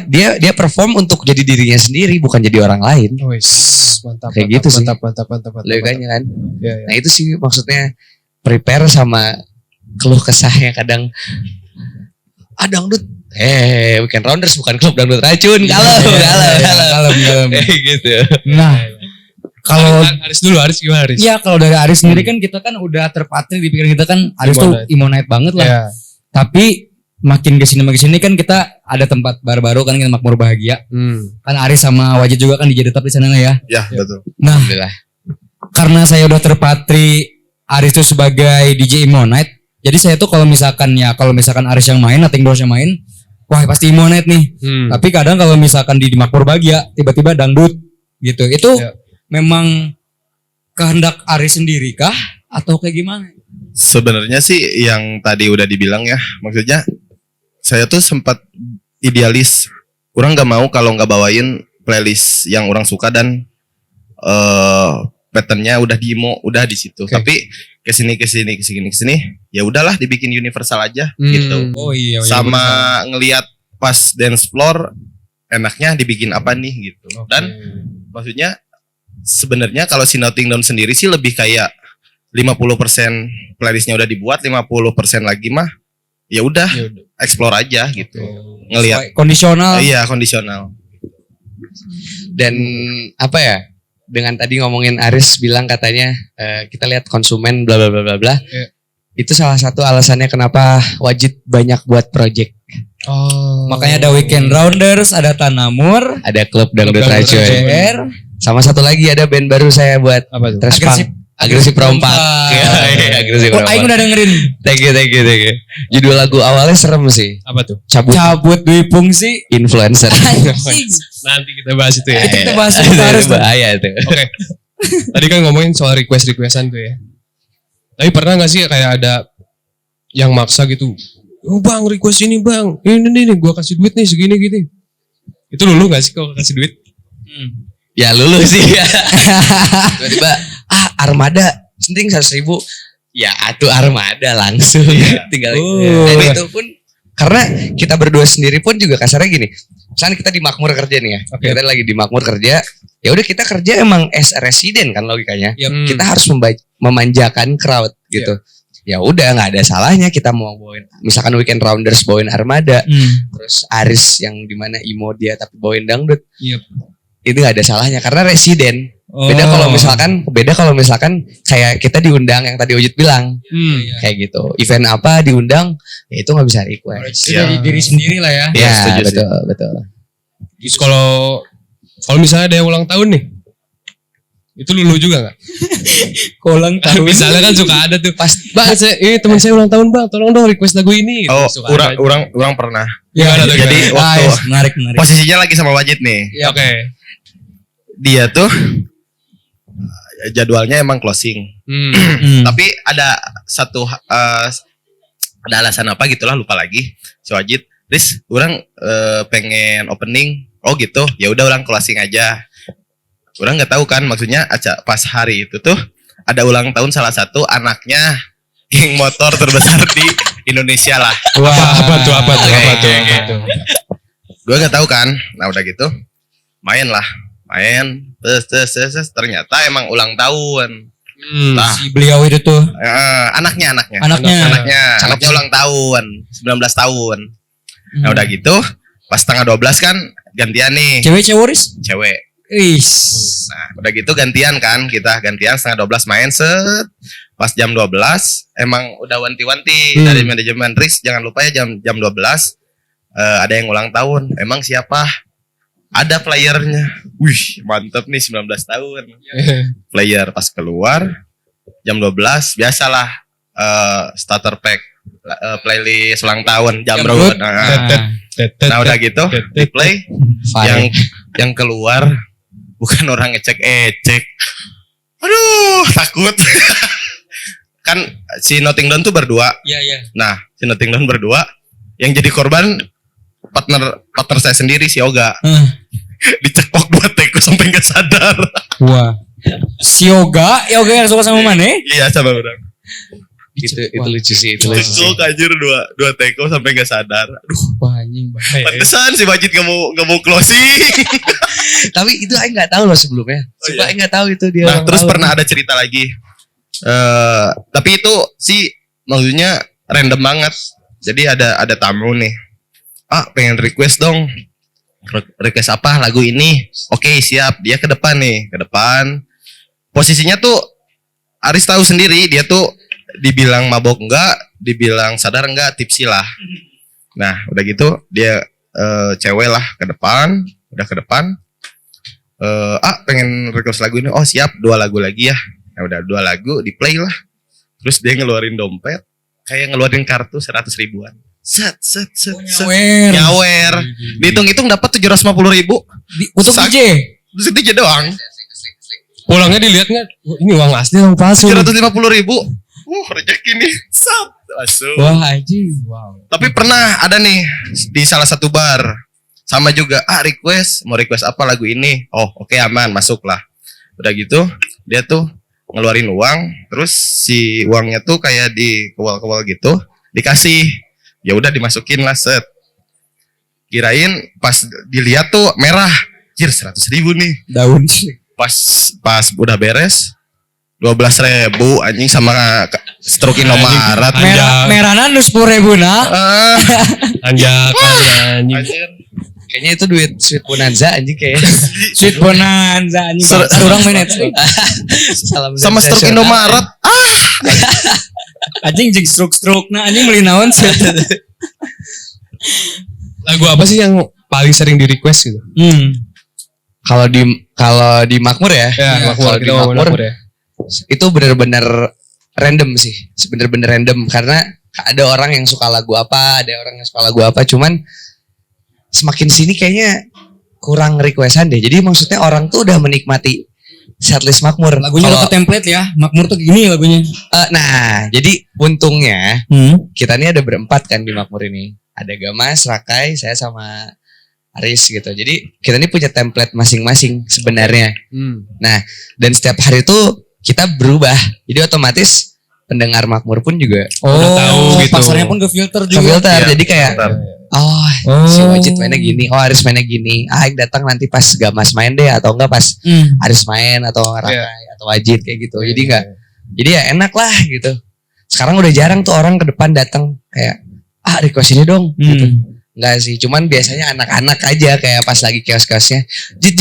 S3: dia perform untuk jadi dirinya sendiri, bukan jadi orang lain.
S1: Mantap.
S3: Kayak gitu sih.
S1: Mantap.
S3: Logikanya kan.
S1: Ya.
S3: Nah itu sih maksudnya prepare sama keluh kesahnya kadang. Dangdut. Weekend Rounders bukan klub dangdut racun. Kalem. Gitu.
S2: Nah, kalau
S1: Aris gimana Aris?
S2: Iya, kalau dari Aris sendiri kan kita kan udah terpatri di pikiran kita kan Aris tuh Imonite banget lah. Tapi makin kesini kan kita ada tempat baru kan, kita Makmur Bahagia. Kan Aris sama Wajid juga kan DJ tetap di sana ya.
S4: Ya, betul.
S2: Nah, karena saya udah terpatri Aris tuh sebagai DJ Imonite, jadi saya tuh kalau misalkan Aris yang main, Nothing Doors yang main, wah pasti Imonite nih. Tapi kadang kalau misalkan di Makmur Bahagia tiba-tiba dangdut gitu. Itu memang kehendak Aris sendiri kah atau kayak gimana?
S4: Sebenarnya sih yang tadi udah dibilang ya, maksudnya saya tuh sempat idealis, orang nggak mau kalau nggak bawain playlist yang orang suka dan patternnya udah di di situ. Tapi kesini, ya udahlah dibikin universal aja gitu.
S2: Oh iya.
S4: Sama ngelihat pas dance floor enaknya dibikin apa nih gitu. Dan maksudnya sebenarnya kalau si Nothing Down sendiri sih lebih kayak 50% playlistnya udah dibuat, 50% lagi mah ya udah explore aja gitu. Ngelihat
S2: kondisional.
S4: Iya, kondisional.
S3: Dan dengan tadi ngomongin Aris bilang katanya kita lihat konsumen bla bla bla bla bla. Itu salah satu alasannya kenapa Wajid banyak buat project.
S2: Makanya ada Weekend Rounders, ada Tanamur,
S3: ada klub dangdut racun. Sama satu lagi ada band baru saya buat Agresif Perompak. Agresif Perompak.
S2: Aing udah dengerin.
S3: Thank you. Judul lagu awalnya serem sih.
S1: Apa tuh?
S2: Cabut Dwi Fungsi
S3: Influencer.
S1: Nanti kita bahas itu ya.
S2: Itu kita bahas itu harus
S3: bahaya itu.
S1: Oke. Tadi kan ngomongin soal requestan tuh ya. Tapi pernah gak sih kayak ada yang maksa gitu? Oh bang, request ini bang. Ini gue kasih duit nih segini gini. Itu lulu gak sih kalau kasih duit?
S3: Ya lulu sih. Tiba-tiba Armada penting 100.000. Ya atuh Armada langsung. Tinggal. Dan itu pun karena kita berdua sendiri pun juga kasarnya gini. Misalnya kita di Makmur kerja nih ya. Kita lagi di Makmur kerja. Ya udah kita kerja emang as a resident kan logikanya. Kita harus memanjakan crowd gitu. Ya udah nggak ada salahnya kita mau bawain misalkan Weekend Rounders bawain Armada. Terus Aris yang dimana emo dia tapi bawain dangdut. Itu nggak ada salahnya karena residen. Beda kalau misalkan kayak kita diundang yang tadi Ujit bilang. Kayak gitu. Event apa diundang, ya itu nggak bisa request.
S2: Itu dari diri sendiri lah ya.
S3: Ya, betul.
S1: Terus kalau misalnya ada yang ulang tahun nih, itu lulu juga nggak?
S2: Ulang tahun.
S1: Misalnya kan suka ada tuh. Pas banget ini teman saya ulang tahun bang, tolong dong request lagu ini. Gitu.
S4: Orang pernah.
S1: Gimana tuh?
S4: Jadi waktu
S2: menarik.
S4: posisinya lagi sama Wajid nih.
S1: Ya, oke.
S4: Dia tuh jadwalnya emang closing. Tapi ada satu ada alasan apa gitulah, lupa lagi. Si Wajid, Riz, orang pengen opening. Oh gitu. Ya udah orang closing aja. Orang nggak tahu kan maksudnya pas hari itu tuh ada ulang tahun salah satu anaknya geng motor terbesar di Indonesia lah.
S1: Wah, apa tuh?
S3: Gue nggak tahu kan. Nah udah gitu main. Terus ternyata emang ulang tahun.
S2: Nah, si beliau itu tuh
S3: anaknya ulang tahun 19 tahun. Nah udah gitu pas tanggal 12 kan gantian nih. Cewek. Nah udah gitu gantian kan, kita gantian setengah 12 main set. Pas jam 12 emang udah wanti-wanti dari manajemen, Riz jangan lupa ya jam 12 ada yang ulang tahun. Emang siapa? Ada playernya. Wih mantep nih 19 tahun. Player pas keluar jam 12 biasalah starter pack playlist ulang tahun jam road. Nah udah gitu di play yang keluar bukan orang ecek. Aduh takut. Kan si Notting Down tuh berdua.
S2: Iya.
S3: Nah si Notting Down berdua yang jadi korban partner saya sendiri si Yoga. Dicekpok 2 teko sampai nggak sadar.
S2: Wah. Si Yoga yang suka sama mana?
S3: Iya sama orang. Itu lucu sih, itu lucu. Itu anjir 2 teko sampai nggak sadar. Aduh,
S2: anjing.
S3: Pantesan si Wajid nggak mau closing. Tapi itu Aing nggak tahu loh sebelumnya. Sumpah Aing nggak tahu itu dia. Nah, terus pernah ada cerita lagi. Tapi itu sih maksudnya random banget. Jadi ada tamu nih. Pengen request dong. Request apa lagu ini? Oke, siap. Dia ke depan nih, posisinya tuh Aris tahu sendiri, dia tuh dibilang mabok enggak, dibilang sadar enggak, tipsi lah. Nah udah gitu dia cewek lah udah ke depan pengen request lagu ini. Oh siap, 2 lagu lagi ya. Nah udah 2 lagu di play lah. Terus dia ngeluarin dompet kayak ngeluarin kartu 100 ribuan. Set. Nyawer. Dihitung-hitung dapat 750.000
S2: untuk DJ.
S3: Terus DJ doang.
S1: Pulangnya dilihat nggak? Ini uang asli, uang palsu.
S3: 750.000. Rezeki nih. Masuk.
S2: Wah anjing. Wow.
S3: Tapi pernah ada nih di salah satu bar. Sama juga, mau request apa lagu ini? Oh, oke, aman, masuklah. Udah gitu, dia tuh ngeluarin uang, terus si uangnya tuh kayak di kewal-kewal gitu, dikasih. Ya udah dimasukin lah set. Kirain pas dilihat tuh merah. Jir 100.000 nih.
S2: Daun.
S3: Pas udah beres 12.000 anjing sama stroke Indomaret.
S2: Merahan 10.000 nah.
S1: Anjing.
S3: Kayaknya itu duit Sweet Bonanza anjing kayaknya.
S2: Sweet Bonanza anjing. Orang main Netflix.
S3: Sama stroke Indomaret.
S2: Anjing jeng stroke nah anjing beli naon sih.
S1: Lagu apa sih yang paling sering di request gitu?
S3: Kalau di Makmur ya. Kalau di Makmur ya. Itu benar-benar random sih. Bener-bener random karena ada orang yang suka lagu apa, ada orang yang suka lagu apa. Cuman semakin sini kayaknya kurang requestan deh. Jadi maksudnya orang tuh udah menikmati setlist Makmur.
S2: Lagunya udah ke template ya. Makmur tuh gini lagunya.
S3: Nah, jadi untungnya kita ini ada berempat kan di Makmur ini. Ada Gamas, Rakai, saya sama Aris gitu. Jadi kita ini punya template masing-masing sebenarnya. Nah, dan setiap hari itu kita berubah. Jadi otomatis pendengar Makmur pun juga
S2: udah tahu gitu. Pasarnya pun ke filter juga.
S3: Ya, jadi kayak si Wajid mainnya gini, Aris mainnya gini. Aing datang nanti pas Gamas main deh atau enggak pas Aris main atau Rakai atau Wajid kayak gitu. Jadi enggak. Jadi ya enak lah gitu. Sekarang udah jarang tuh orang ke depan datang kayak request ini dong gitu. Enggak sih, cuman biasanya anak-anak aja kayak pas lagi kios-kiosnya. Jit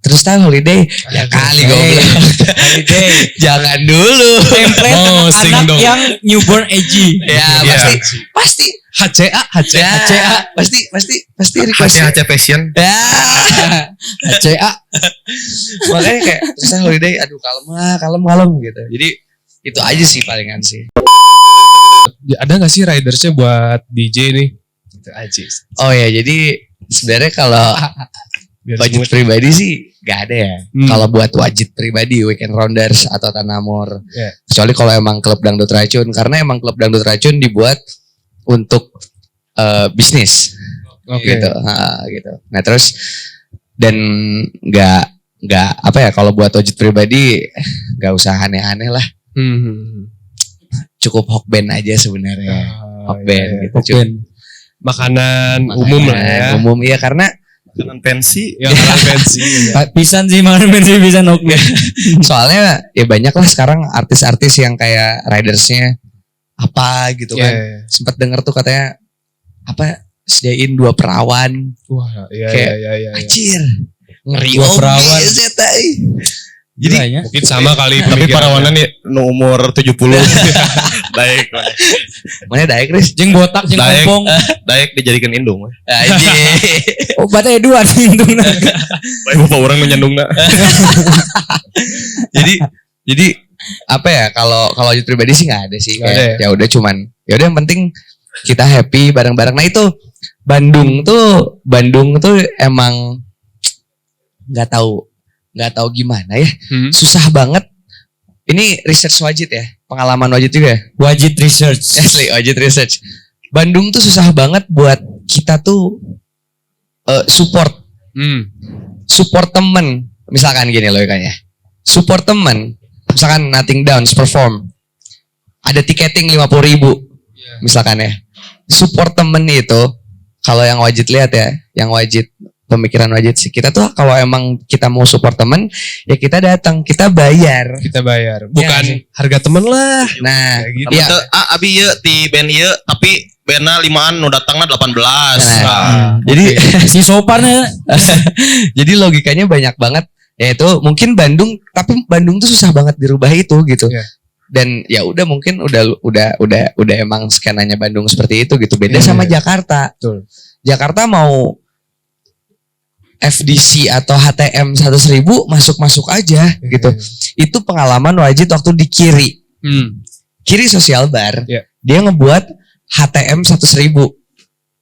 S3: terus tahu holiday ya kali goblok.
S2: Holiday.
S3: Jangan dulu.
S2: Template
S1: sing
S2: anak
S1: dong.
S2: yang newborn edgy.
S3: Ya pasti
S1: HCA
S3: pasti request.
S4: HC Fashion.
S3: Ya.
S2: HCA.
S3: Makanya kayak terus holiday aduh kalem gitu. Jadi itu aja sih palingan sih.
S1: Ada gak sih ridersnya buat DJ nih? Itu aja.
S3: Oh ya, jadi sebenarnya kalau budget pribadi sih gak ada ya. Kalau buat wajib pribadi, Weekend Rounders atau Tanamor.
S1: Yeah.
S3: Kecuali kalau emang klub dangdut racun, karena emang klub dangdut racun dibuat untuk bisnis.
S1: Oke.
S3: Gitu. Nah terus dan nggak apa ya, kalau buat wajib pribadi nggak usah aneh-aneh lah. Cukup hokben aja sebenarnya. Hokben gitu.
S2: Hokben.
S1: Makanan umum lah ya.
S3: Umum iya, karena
S4: Dengan pensi.
S1: Yang orang pensi.
S2: Pisan sih makan bensin bisa hokben.
S3: soalnya ya banyak lah sekarang artis-artis yang kayak ridersnya apa gitu kan.
S1: Yeah.
S3: Sempat denger tuh katanya apa sediain 2 perawan.
S1: Wah, iya.
S3: Anjir. Ngeri
S2: 2 perawan.
S3: Jadi
S2: Gilanya.
S1: Mungkin sama kali
S4: Tapi
S1: pemikirannya.
S4: parawanan ya umur 70. Daek.
S3: mana daek Riz?
S2: Jeung botak jeung
S4: Daek.
S2: ompong.
S4: Daek dijadikan indung.
S3: Anjir.
S2: Obatnya 2 hintungna.
S4: Baik bapak orang menyandungna.
S3: jadi apa ya, kalau wajib pribadi sih nggak ada sih.
S1: Nggak
S3: Kayak,
S1: ada
S3: ya udah cuman ya udah yang penting kita happy bareng-bareng. Nah itu Bandung tuh emang nggak tahu gimana ya, susah banget. Ini research wajib ya, pengalaman wajib juga ya.
S2: Wajib research.
S3: Asli wajib research. Bandung tuh susah banget buat kita tuh support temen. Misalkan gini logikanya, support temen. Misalkan Nothing Downs perform, ada tiketing 50.000, misalkan ya. Support temen itu, kalau yang wajib lihat ya, yang wajib pemikiran wajib sih, kita tuh kalau emang kita mau support temen, ya kita datang, kita bayar.
S1: Kita bayar. Bukan
S3: Ya,
S1: harga temen lah.
S3: Nah,
S1: Kayak gitu.
S3: iya.
S4: Abi ye ti band ye tapi bandna 5an nu datangna 18.
S3: Nah, jadi
S2: Si sopannya
S3: jadi logikanya banyak banget. Ya itu mungkin Bandung, tapi Bandung tuh susah banget dirubah itu gitu.
S1: Iya.
S3: Dan ya udah mungkin udah emang skenanya Bandung seperti itu gitu. Beda
S1: Iya,
S3: sama
S1: iya.
S3: Jakarta.
S1: Betul.
S3: Jakarta mau FDC atau HTM 100.000 masuk aja gitu. Itu pengalaman wajib waktu di Kiri Social Bar.
S1: Iya.
S3: Dia ngebuat HTM 100.000.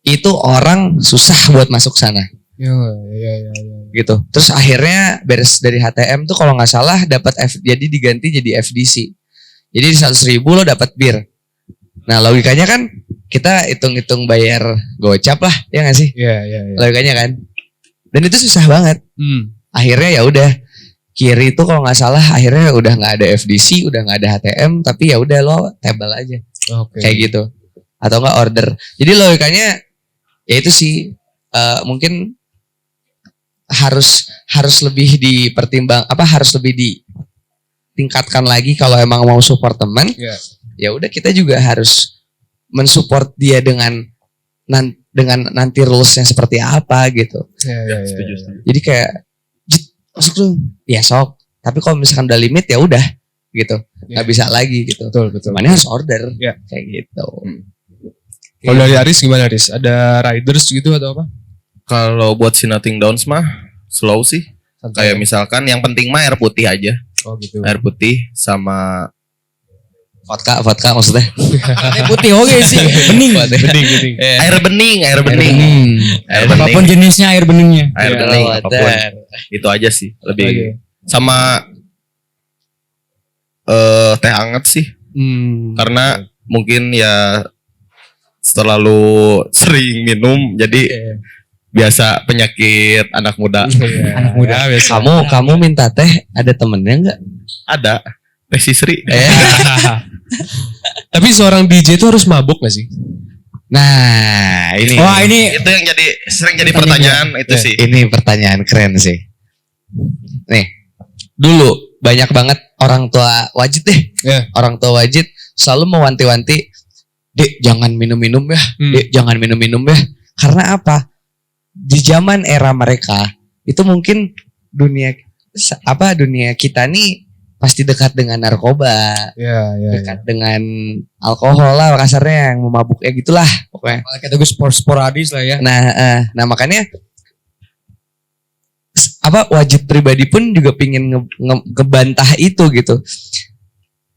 S3: Itu orang susah buat masuk sana.
S1: Iya.
S3: Gitu. Terus akhirnya beres dari HTM tuh kalau nggak salah dapat jadi diganti jadi FDC. Jadi di 100.000 lo dapat bir. Nah logikanya kan kita hitung-hitung bayar gocap lah, ya nggak sih?
S1: Iya.
S3: Logikanya kan. Dan itu susah banget. Akhirnya ya udah Kiri itu kalau nggak salah akhirnya udah nggak ada FDC, udah nggak ada HTM, tapi ya udah lo table aja
S1: Oke.
S3: kayak gitu. Atau nggak order. Jadi logikanya ya itu sih mungkin harus lebih harus lebih ditingkatkan lagi kalau emang mau support teman.
S1: Iya.
S3: Ya udah kita juga harus mensupport dia dengan nanti rulesnya seperti apa gitu.
S1: Iya.
S4: Setuju.
S3: Jadi kayak masuk tuh ya sok. Tapi kalau misalkan udah limit ya udah gitu. Nggak
S1: Iya.
S3: bisa lagi gitu.
S1: Betul.
S3: Mana harus order
S1: Iya.
S3: kayak gitu.
S1: Kalau dari Aris gimana Aris? Ada riders gitu atau apa?
S4: Kalau buat si Nothing Downs mah slow sih.
S1: Santai.
S4: Kayak misalkan yang penting mah air putih aja.
S1: Oh gitu.
S4: Air putih sama
S3: Vodka maksudnya.
S2: putih oke sih. Bening.
S1: Bening.
S4: air bening. Air bening.
S2: Apapun jenisnya air beningnya.
S4: Air
S3: Ya,
S4: bening
S3: water.
S4: apapun. Itu aja sih lebih.
S1: Oke.
S4: Sama teh hangat sih. Karena mungkin ya terlalu sering minum jadi biasa penyakit anak muda.
S1: Anak muda biasa.
S3: Kamu minta teh ada temennya nggak?
S4: Ada Teh Sisri.
S1: Tapi seorang DJ itu harus mabuk gak sih?
S3: Nah ini.
S2: Wah ini
S4: Itu yang sering jadi pertanyaan itu
S1: Ya.
S4: sih.
S3: Ini pertanyaan keren sih. Nih, dulu banyak banget orang tua wajib deh.
S1: Ya.
S3: Orang tua wajib selalu mewanti-wanti, "Dek, jangan minum-minum ya. Dek, jangan minum-minum ya." Karena apa? Di zaman era mereka, itu mungkin dunia kita nih pasti dekat dengan narkoba, dekat dengan alkohol lah kasarnya, yang memabuk ya gitulah pokoknya.
S2: Kayak gue sporadis lah ya.
S3: Nah makanya Wajid pribadi pun juga pingin ngebantah itu gitu.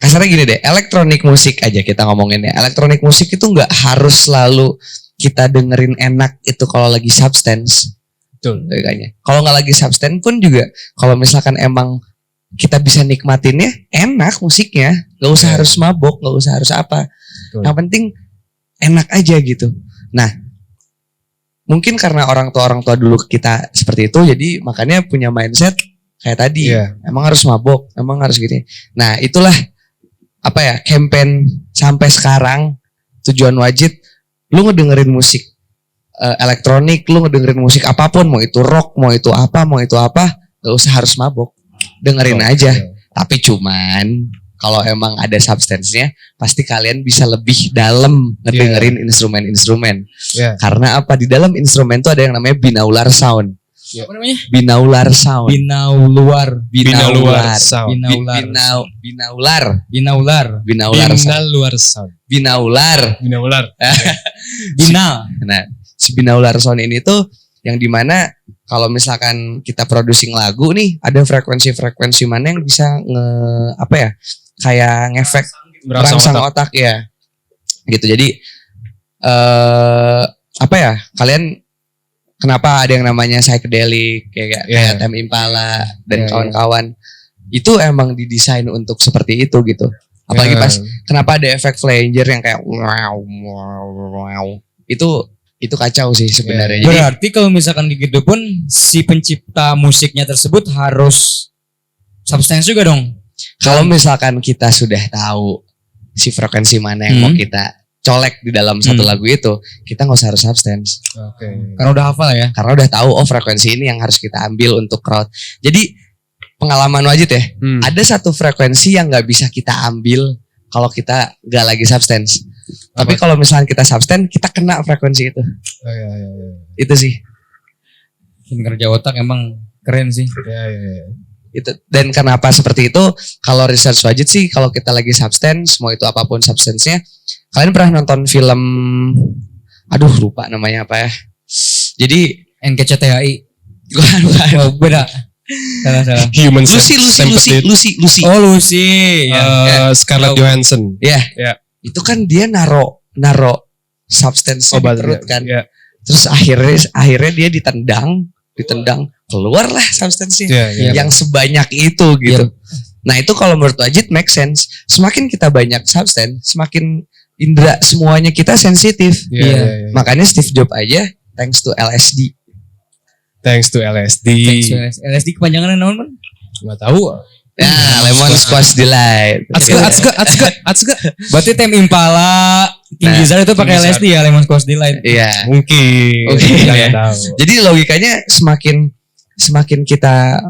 S3: Kasarnya gini deh, elektronik musik aja kita ngomongin ya. Elektronik musik itu nggak harus selalu kita dengerin enak itu kalau lagi substance.
S1: Betul.
S3: Kayaknya. Kalau nggak lagi substance pun juga, kalau misalkan emang kita bisa nikmatinnya enak musiknya, nggak usah harus mabok, nggak usah harus apa.
S1: Betul.
S3: Yang penting enak aja gitu. Nah, mungkin karena orang tua dulu kita seperti itu, jadi makanya punya mindset kayak tadi. Emang harus mabok, emang harus gini. Nah, itulah campaign sampai sekarang tujuan Wajid, lu ngedengerin musik elektronik, lu ngedengerin musik apapun, mau itu rock, mau itu apa, gak usah harus mabok, dengerin aja. Tapi cuman kalau emang ada substance-nya, pasti kalian bisa lebih dalam ngedengerin instrumen-instrumen. Karena apa? Di dalam instrumen itu ada yang namanya binaural sound.
S2: Apa namanya?
S3: Binaural sound.
S2: Binaular
S3: sound. Nah, si binaural sound ini tuh yang dimana kalau misalkan kita producing lagu nih, ada frekuensi mana yang bisa kayak ngefek merangsang otak ya. Gitu. Jadi kalian kenapa ada yang namanya psychedelic kayak Tame Impala dan kawan-kawan. Itu emang didesain untuk seperti itu gitu. Apalagi pas kenapa ada efek flanger yang kayak wow. Itu kacau sih sebenarnya.
S2: Berarti kalau misalkan gitu pun si pencipta musiknya tersebut harus substance juga dong.
S3: Kalau misalkan kita sudah tahu si frekuensi mana yang mau kita colek di dalam satu lagu itu, kita nggak usah harus substance.
S2: Karena udah hafal ya.
S3: Karena udah tahu frekuensi ini yang harus kita ambil untuk crowd. Jadi pengalaman Wajid ya, ada satu frekuensi yang nggak bisa kita ambil kalau kita nggak lagi substance. Tapi kalau misalnya kita substance, kita kena frekuensi itu. Itu sih.
S2: Kerja otak emang keren sih.
S3: Itu. Dan kenapa seperti itu? Kalau research Wajid sih, kalau kita lagi substance, mau itu apapun substance-nya, kalian pernah nonton film, aduh lupa namanya apa ya? Jadi
S2: NKCTHI.
S3: Bukan.
S2: Oh, beda. Salah.
S1: Human
S3: Lucy.
S2: Oh Lucy.
S1: Scarlett Johansson.
S3: Ya. Itu kan dia naro substance di perut kan. Terus akhirnya dia ditendang, keluarlah substance-nya. Yang sebanyak itu gitu. Nah, itu kalau menurut Wajid make sense. Semakin kita banyak substance, semakin indera semuanya kita sensitif. Makanya Steve Jobs aja thanks to LSD.
S2: LSD kepanjangannya naon,
S1: Enggak tahu.
S3: Ya, Lemon Squash Delight.
S2: Atsuka. Berarti Tame Impala, King Gizzard itu pakai LSD ya, Lemon Squash Delight.
S3: Iya.
S1: Mungkin.
S3: Ya. Jadi logikanya semakin kita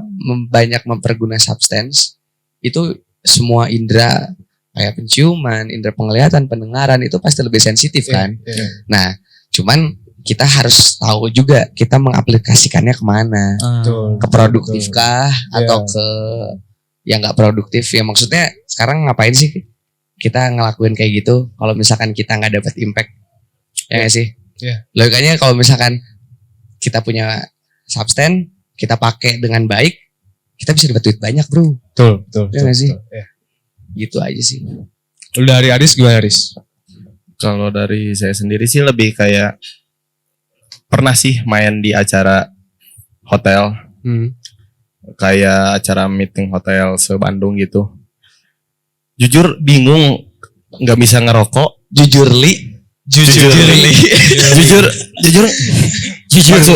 S3: banyak mempergunakan substance, itu semua indera kayak penciuman, indera penglihatan, pendengaran itu pasti lebih sensitif kan. Nah, cuman kita harus tahu juga kita mengaplikasikannya kemana. Ke produktifkah atau ke yang nggak produktif? Ya maksudnya sekarang ngapain sih kita ngelakuin kayak gitu kalau misalkan kita nggak dapat impact? Ya nggak sih? Logikanya kalau misalkan kita punya substance, kita pakai dengan baik, kita bisa dapat duit banyak, bro.
S1: Betul.
S3: Ya nggak sih? Gitu aja sih.
S1: Lu dari Aris gimana, Aris?
S4: Kalau dari saya sendiri sih lebih kayak pernah sih main di acara hotel. Kayak acara meeting hotel se-Bandung gitu. Jujur bingung, nggak bisa ngerokok. Jujur.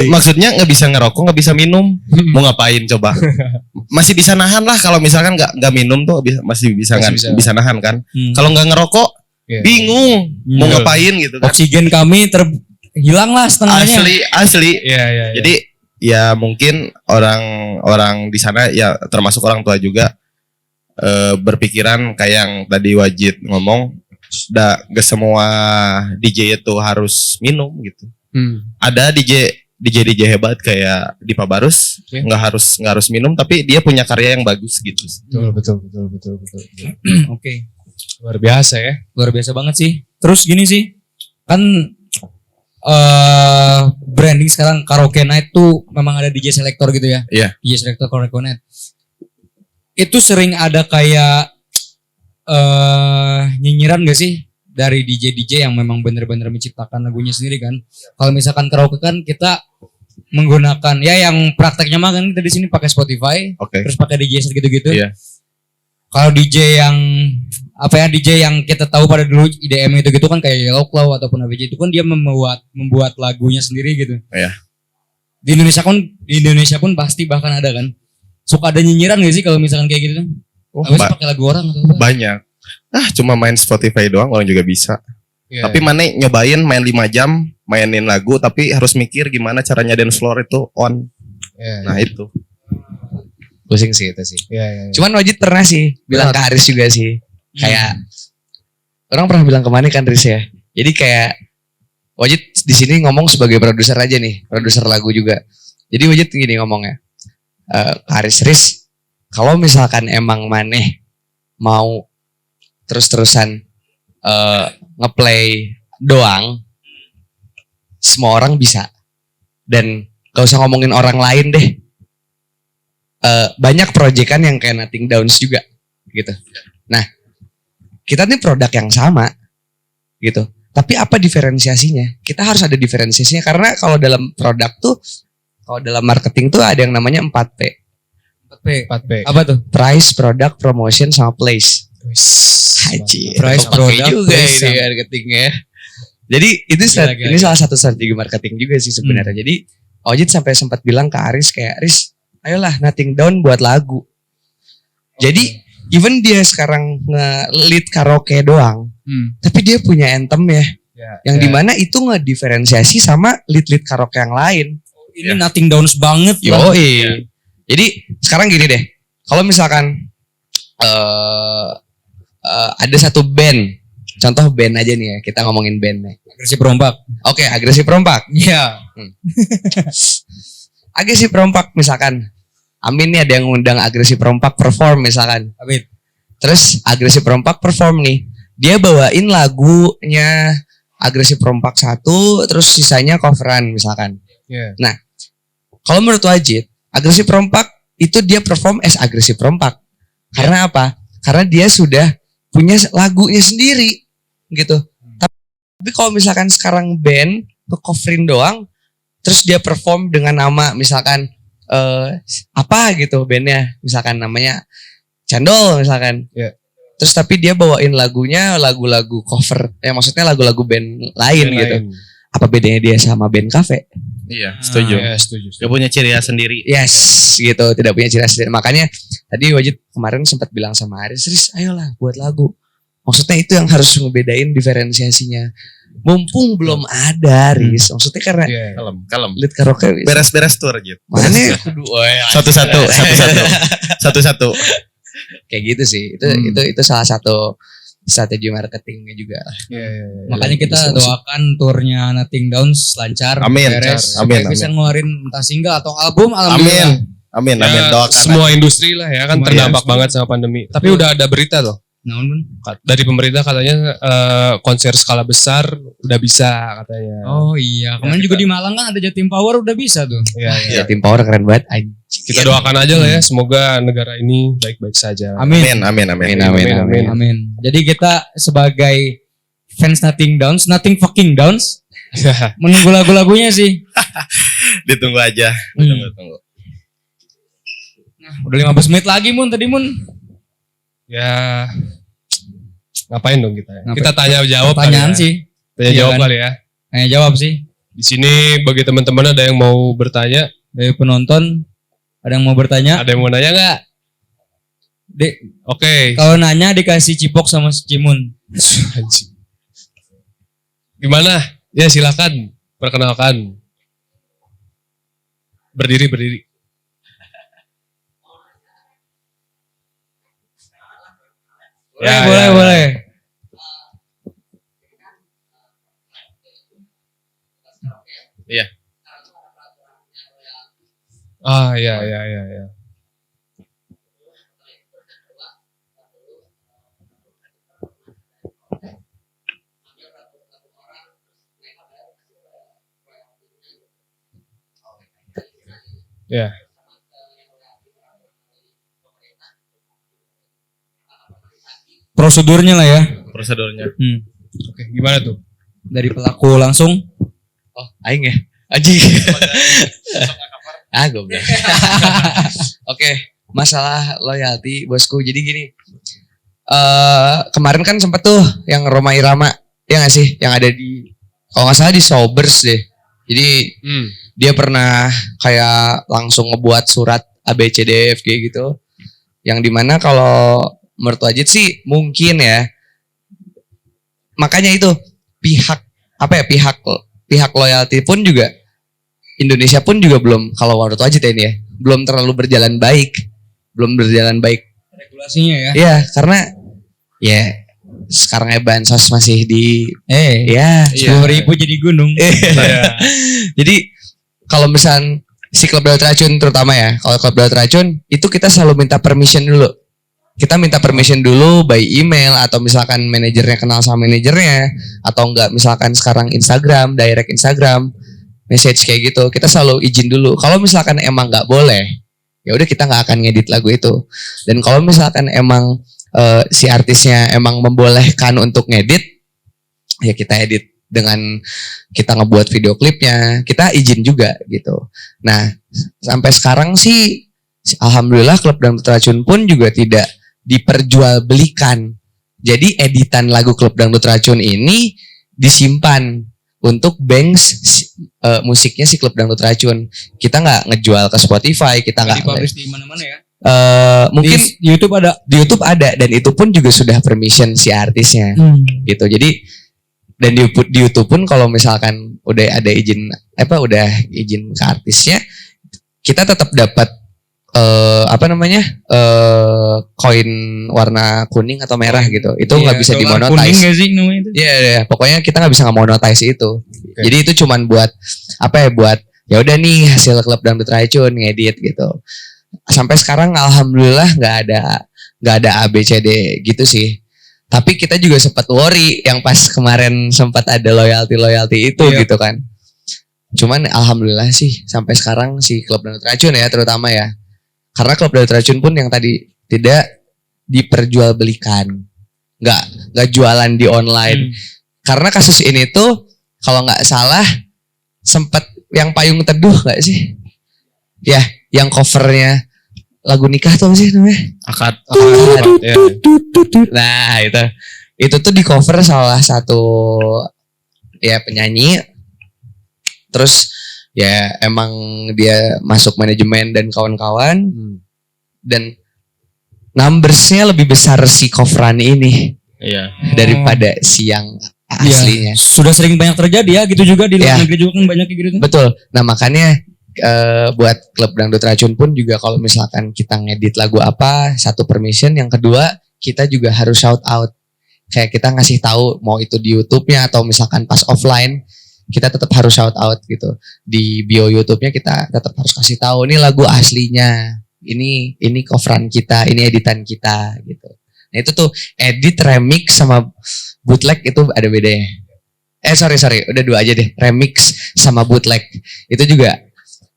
S4: Maksudnya nggak bisa ngerokok, nggak bisa minum. Mau ngapain coba? Masih bisa nahan lah kalau misalkan nggak minum tuh masih bisa nahan kan. Kalau nggak ngerokok, bingung mau ngapain gitu kan.
S2: Oksigen kami hilang lah setengahnya.
S4: Asli. Jadi ya mungkin orang di sana ya termasuk orang tua juga berpikiran kayak yang tadi Wajid ngomong, gak semua DJ itu harus minum gitu. Ada DJ DJ hebat kayak Dipa Barus, nggak harus minum, tapi dia punya karya yang bagus gitu.
S1: Betul.
S2: Oke.
S1: Luar biasa ya.
S2: Luar biasa banget sih. Terus gini sih, kan branding sekarang karaoke night tuh memang ada DJ selector gitu ya.
S4: Iya.
S2: DJ selector karaoke night. Itu sering ada kayak nyinyiran gak sih dari DJ yang memang benar-benar menciptakan lagunya sendiri kan. Kalau misalkan karaoke kan kita menggunakan ya yang prakteknya mah kan kita di sini pakai Spotify, terus pakai DJ set gitu-gitu.
S4: Iya.
S2: Kalau DJ yang kita tahu pada dulu IDM itu gitu kan kayak Yellow Claw ataupun ABG itu kan dia membuat lagunya sendiri gitu.
S4: Iya.
S2: Di Indonesia pun pasti bahkan ada kan. Suka ada nyinyiran gak sih kalau misalkan kayak gitu kan? Pakai lagu orang atau apa?
S4: Banyak. Cuma main Spotify doang orang juga bisa.
S1: Yeah.
S4: Tapi mana nyobain main 5 jam mainin lagu tapi harus mikir gimana caranya dance floor itu on.
S1: Yeah.
S4: Nah itu.
S3: Pusing sih itu sih.
S1: Yeah.
S3: Cuman Wajid pernah sih bilang ke Aris juga sih. Kayak orang pernah bilang kemana kan Riz ya. Jadi kayak Wajid di sini ngomong sebagai produser aja nih, produser lagu juga. Jadi Wajid gini ngomongnya. Aris Riz, kalau misalkan emang maneh mau terus-terusan ngeplay doang, semua orang bisa. Dan gak usah ngomongin orang lain deh. Banyak proyekan yang kayak Nothing Downs juga gitu. Nah, kita nih produk yang sama gitu. Tapi apa diferensiasinya? Kita harus ada diferensiasinya karena kalau dalam produk tuh, kalau dalam marketing tuh ada yang namanya 4P.
S1: 4P.
S2: Apa tuh?
S3: Price, product, promotion, sama place.
S1: Haji.
S2: Price, product,
S3: juga
S2: place,
S3: ini marketingnya. Jadi itu ini salah satu strategi marketing juga sih sebenarnya. Jadi Ojit sampai sempat bilang ke Aris kayak, Aris, ayolah Nothing Down buat lagu. Jadi even dia sekarang nge-lead karaoke doang, tapi dia punya anthem ya, yang dimana itu ngediferensiasi sama lead karaoke yang lain.
S2: Ini Nothing Downs banget lah.
S3: Jadi sekarang gini deh, kalau misalkan ada satu band, contoh band aja nih ya, kita ngomongin band nih.
S2: Agresi Perompak.
S3: Oke, Agresi Perompak.
S2: Iya.
S3: Agresi Perompak misalkan, Amin nih ada yang ngundang Agresi Perompak perform misalkan.
S2: Amin.
S3: Terus Agresi Perompak perform nih, dia bawain lagunya Agresi Perompak 1, terus sisanya coveran misalkan.
S1: Yeah.
S3: Nah, kalau menurut Wajid, Agresi Perompak itu dia perform as Agresi Perompak. Karena apa? Karena dia sudah punya lagunya sendiri gitu. Tapi kalau misalkan sekarang band nge-coverin doang, terus dia perform dengan nama misalkan apa gitu bandnya, misalkan namanya Cendol misalkan.
S1: Yeah.
S3: Terus tapi dia bawain lagunya lagu-lagu cover, maksudnya lagu-lagu band lain gitu. Apa bedanya dia sama band cafe?
S4: Iya, setuju.
S1: Setuju.
S4: Dia punya ciri khas sendiri.
S3: Yes, gitu, tidak punya ciri khas sendiri. Makanya tadi Wajid kemarin sempat bilang sama Aris, Riz, ayolah buat lagu. Maksudnya itu yang harus ngebedain diferensiasinya. Mumpung belum ada, Riz. Maksudnya karena
S4: kalem.
S3: lead karaoke
S4: Beres-beres tuh aja.
S3: mana?
S4: Satu-satu.
S3: Kayak gitu sih. Itu salah satu strategi marketingnya juga.
S2: Makanya kita doakan turnya Nothing Downs lancar,
S4: Amin.
S2: beres,
S4: Amin.
S2: bisa ngeluarin entah single atau album.
S4: Amin. Doakan.
S1: Semua industri lah ya kan terdampak banget sama pandemi. Tapi udah ada berita loh. Dari pemerintah katanya konser skala besar udah bisa katanya.
S2: Oh iya, kemarin juga di Malang kan ada Jatim Power udah bisa tuh.
S3: Iya. Tim Power keren banget.
S1: Kita doakan aja lah ya, semoga negara ini baik-baik saja.
S2: Amin. Jadi kita sebagai fans Nothing Downs, Nothing fucking Downs, menunggu lagu-lagunya sih.
S4: Ditunggu aja. Tunggu.
S2: Nah, udah 15 menit lagi Mun tadi Mun.
S1: Ya ngapain dong kita?
S2: Ngapain?
S1: Kita tanya jawab.
S2: Pertanyaan sih.
S1: Tanya jawab kali ya.
S2: Tanya jawab sih.
S1: Di sini bagi teman-teman ada yang mau bertanya,
S2: dari penonton ada yang mau bertanya?
S1: ada yang mau nanya nggak? Oke.
S2: Kalau nanya dikasih cipok sama si Cimun.
S1: Gimana? Ya silakan perkenalkan. Berdiri.
S2: Boleh.
S4: Iya.
S1: Iya. Ya.
S2: Prosedurnya lah ya.
S4: Prosedurnya.
S1: Oke, gimana tuh?
S2: Dari pelaku langsung.
S3: Oh, aing ya. Anjing. Goblok. Oke, masalah loyalty bosku. Jadi gini. Kemarin kan sempet tuh yang Rhoma Irama, ya nggak sih? Yang ada di, kalau nggak salah di Sobers deh. Jadi dia pernah kayak langsung ngebuat surat ABCDF kayak gitu. Yang dimana kalau menurut Wajid sih mungkin ya. Makanya itu pihak loyalty pun juga Indonesia pun juga belum, kalau menurut Wajid ini ya, belum terlalu berjalan baik.
S2: Regulasinya ya.
S3: Iya, karena ya sekarang bansos masih di ya
S2: 10.000 jadi gunung.
S3: Jadi kalau misal si klub Daud Racun terutama ya, kalau klub Daud Racun itu kita selalu minta permission dulu. Kita minta permission dulu by email, atau misalkan manajernya kenal sama manajernya, atau enggak misalkan sekarang Instagram, direct Instagram, message kayak gitu. Kita selalu izin dulu. Kalau misalkan emang nggak boleh, ya udah kita nggak akan ngedit lagu itu. Dan kalau misalkan emang si artisnya emang membolehkan untuk ngedit, ya kita edit dengan kita ngebuat video klipnya, kita izin juga gitu. Nah, sampai sekarang sih alhamdulillah klub Dangdut Racun pun juga tidak diperjualbelikan. Jadi editan lagu klub Dangdut Racun ini disimpan untuk banks musiknya si klub Dangdut Racun. Kita nggak ngejual ke Spotify, kita nggak
S2: dipublish di mana-mana ya.
S3: Mungkin
S2: di YouTube ada,
S3: dan itu pun juga sudah permission si artisnya gitu. Jadi dan di YouTube pun kalau misalkan udah ada izin udah izin ke artisnya, kita tetap dapat koin warna kuning atau merah gitu. Itu nggak bisa dimonetize.
S2: Kuning gak sih namanya itu?
S3: Iya, pokoknya kita nggak bisa nge-monetize itu. Okay. Jadi itu cuman buat buat ya udah nih hasil klub Dangdut Racun ngedit gitu. Sampai sekarang alhamdulillah nggak ada ABCD gitu sih. Tapi kita juga sempat worry yang pas kemarin sempat ada loyalty itu gitu kan. Cuman alhamdulillah sih sampai sekarang si klub Dangdut Racun ya terutama ya. Karena klub Dangdut Racun pun yang tadi tidak diperjualbelikan. Nggak jualan di online. Karena kasus ini tuh kalau nggak salah sempat yang Payung Teduh nggak sih? Ya, yang covernya lagu nikah tuh apa sih namanya?
S1: Akad.
S3: Ya. Nah itu tuh di cover salah satu ya penyanyi. Terus ya emang dia masuk manajemen dan kawan-kawan. Dan numbersnya lebih besar si coveran ini daripada si yang aslinya.
S2: Sudah sering banyak terjadi ya, gitu juga di luar negeri juga kan banyak kayak gitu.
S3: Betul. Nah makanya buat klub Dangdut Racun pun juga kalau misalkan kita ngedit lagu apa, satu permission, yang kedua kita juga harus shout out. Kayak kita ngasih tahu mau itu di YouTube-nya atau misalkan pas offline, kita tetap harus shout out gitu. Di bio YouTube-nya kita tetap harus kasih tahu ini lagu aslinya. Ini coveran kita, ini editan kita gitu. Nah itu tuh edit, remix sama bootleg itu ada bedanya. Sorry, udah dua aja deh. Remix sama bootleg itu juga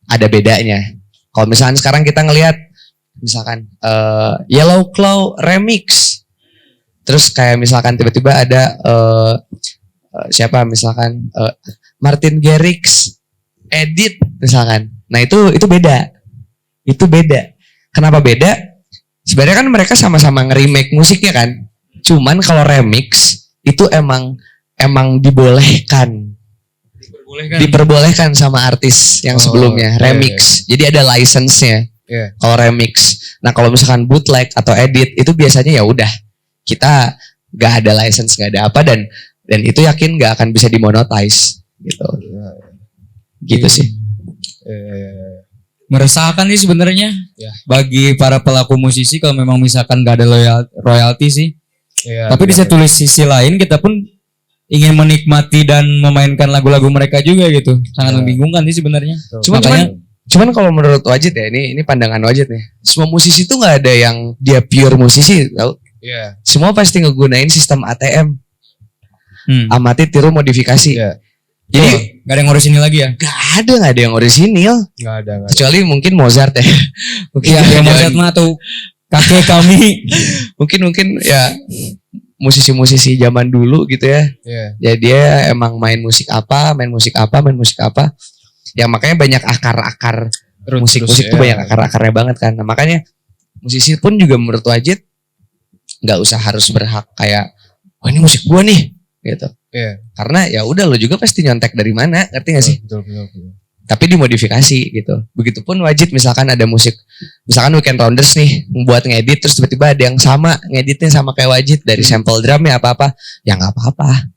S3: ada bedanya. Kalau misalkan sekarang kita ngelihat misalkan Yellow Claw remix, terus kayak misalkan tiba-tiba ada siapa misalkan Martin Garrix edit misalkan. Nah itu beda. Itu beda. Kenapa beda? Sebenarnya kan mereka sama-sama nge-remake musiknya kan. Cuman kalau remix itu emang diperbolehkan sama artis yang sebelumnya remix. Jadi ada license-nya. Kalau remix. Nah, kalau misalkan bootleg atau edit itu biasanya ya udah kita nggak ada license, nggak ada apa, dan itu yakin nggak akan bisa dimonetize gitu. Gitu sih.
S2: Meresahkan sih sebenarnya bagi para pelaku musisi kalau memang misalkan nggak ada royalti sih. Tapi di satu sisi lain kita pun ingin menikmati dan memainkan lagu-lagu mereka juga gitu. Sangat membingungkan sih sebenarnya.
S3: Cuman kalau menurut Wajid ya, ini pandangan Wajid nih. Semua musisi tuh nggak ada yang dia pure musisi, tau?
S1: Iya.
S3: Semua pasti ngegunain sistem ATM. Amati, tiru, modifikasi.
S1: Iya.
S3: Jadi
S2: nggak ada yang ngurus ini lagi ya?
S3: nggak ada yang orisinil.
S1: Nggak ada.
S3: Kecuali mungkin Mozart ya. Mungkin
S2: Iya, yang Mozart mah tuh kakek kami.
S3: mungkin ya musisi-musisi zaman dulu gitu ya.
S1: Iya.
S3: Ya dia emang main musik apa. Ya makanya banyak akar-akar musik-musik tuh banyak akar-akarnya banget kan. Nah, makanya musisi pun juga menurut Wajid nggak usah harus berhak kayak, oh ini musik gua nih gitu.
S1: Iya.
S3: Karena ya udah lo juga pasti nyontek dari mana, ngerti gak sih?
S1: Betul.
S3: Tapi dimodifikasi gitu. Begitupun Wajid misalkan ada musik, misalkan Weekend Rounders nih membuat ngedit terus tiba-tiba ada yang sama ngeditnya sama kayak Wajid dari sampel drumnya apa-apa, ya nggak apa-apa.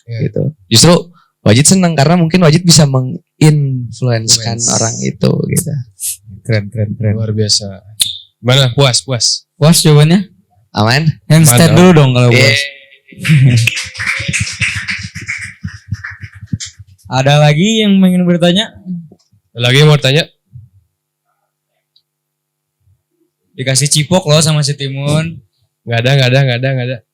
S1: Iya.
S3: Gitu. Justru Wajid senang karena mungkin Wajid bisa menginfluenskan orang itu gitu.
S2: Keren.
S1: Luar biasa. Gimana? Puas.
S2: Puas jawabannya?
S3: Aman?
S2: Handstand
S1: Mantap.
S2: dulu dong kalau puas. Ada lagi yang ingin bertanya?
S1: Ada lagi yang mau tanya?
S2: Dikasih cipok loh sama si Timun.
S1: Nggak ada.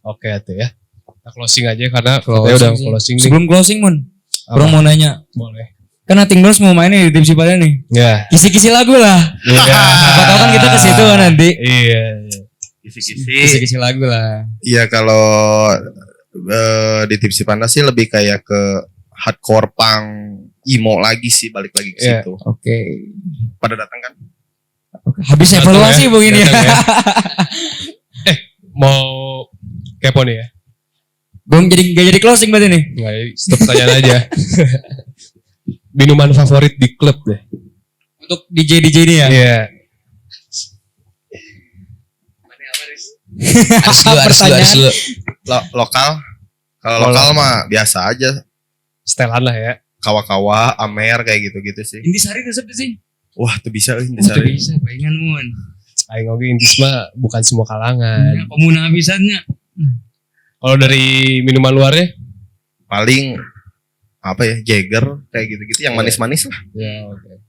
S1: Oke tuh ya. Kita closing aja karena katanya udah
S2: sih.
S1: closing nih.
S2: Sebelum closing Mun,
S1: Apa?
S2: Bro mau nanya.
S1: Boleh.
S2: Kan Nothing Doors mau main nih di tim Cipada nih.
S1: Ya.
S2: Kisi-kisi lagu lah.
S1: Iya.
S2: Siapa tahu kan kita ke situ kan nanti.
S1: Iya.
S2: Kisi-kisi lagu lah.
S4: Iya kalau di Tipsi Panas sih lebih kayak ke hardcore punk emo lagi sih, balik lagi ke
S1: Iya.
S4: situ.
S2: Oke.
S4: Pada datang kan?
S2: Habis
S1: Datang
S2: evaluasi
S1: ya,
S2: begini ya.
S1: datang ya. Mau kepo nih ya?
S2: Belum gak jadi closing berarti nih.
S1: Enggak, stop pertanyaan aja. Minuman favorit di klub deh.
S2: Untuk DJ ini ya.
S1: Iya.
S3: Harus dulu.
S4: Lokal. Kalau lokal mah biasa aja.
S1: Setelan lah ya.
S4: Kawa-kawa, Amer kayak gitu-gitu sih.
S2: Intisari resep sih.
S4: Wah, tuh bisa
S2: Oh,
S4: Intisari.
S2: bisa, palingan Mun.
S1: Aing oge intis mah bukan semua kalangan.
S2: Komuna habisannya.
S1: Kalau dari minuman luarnya?
S4: Paling apa ya, Jagger kayak gitu-gitu yang manis-manis lah.
S1: Ya, oke.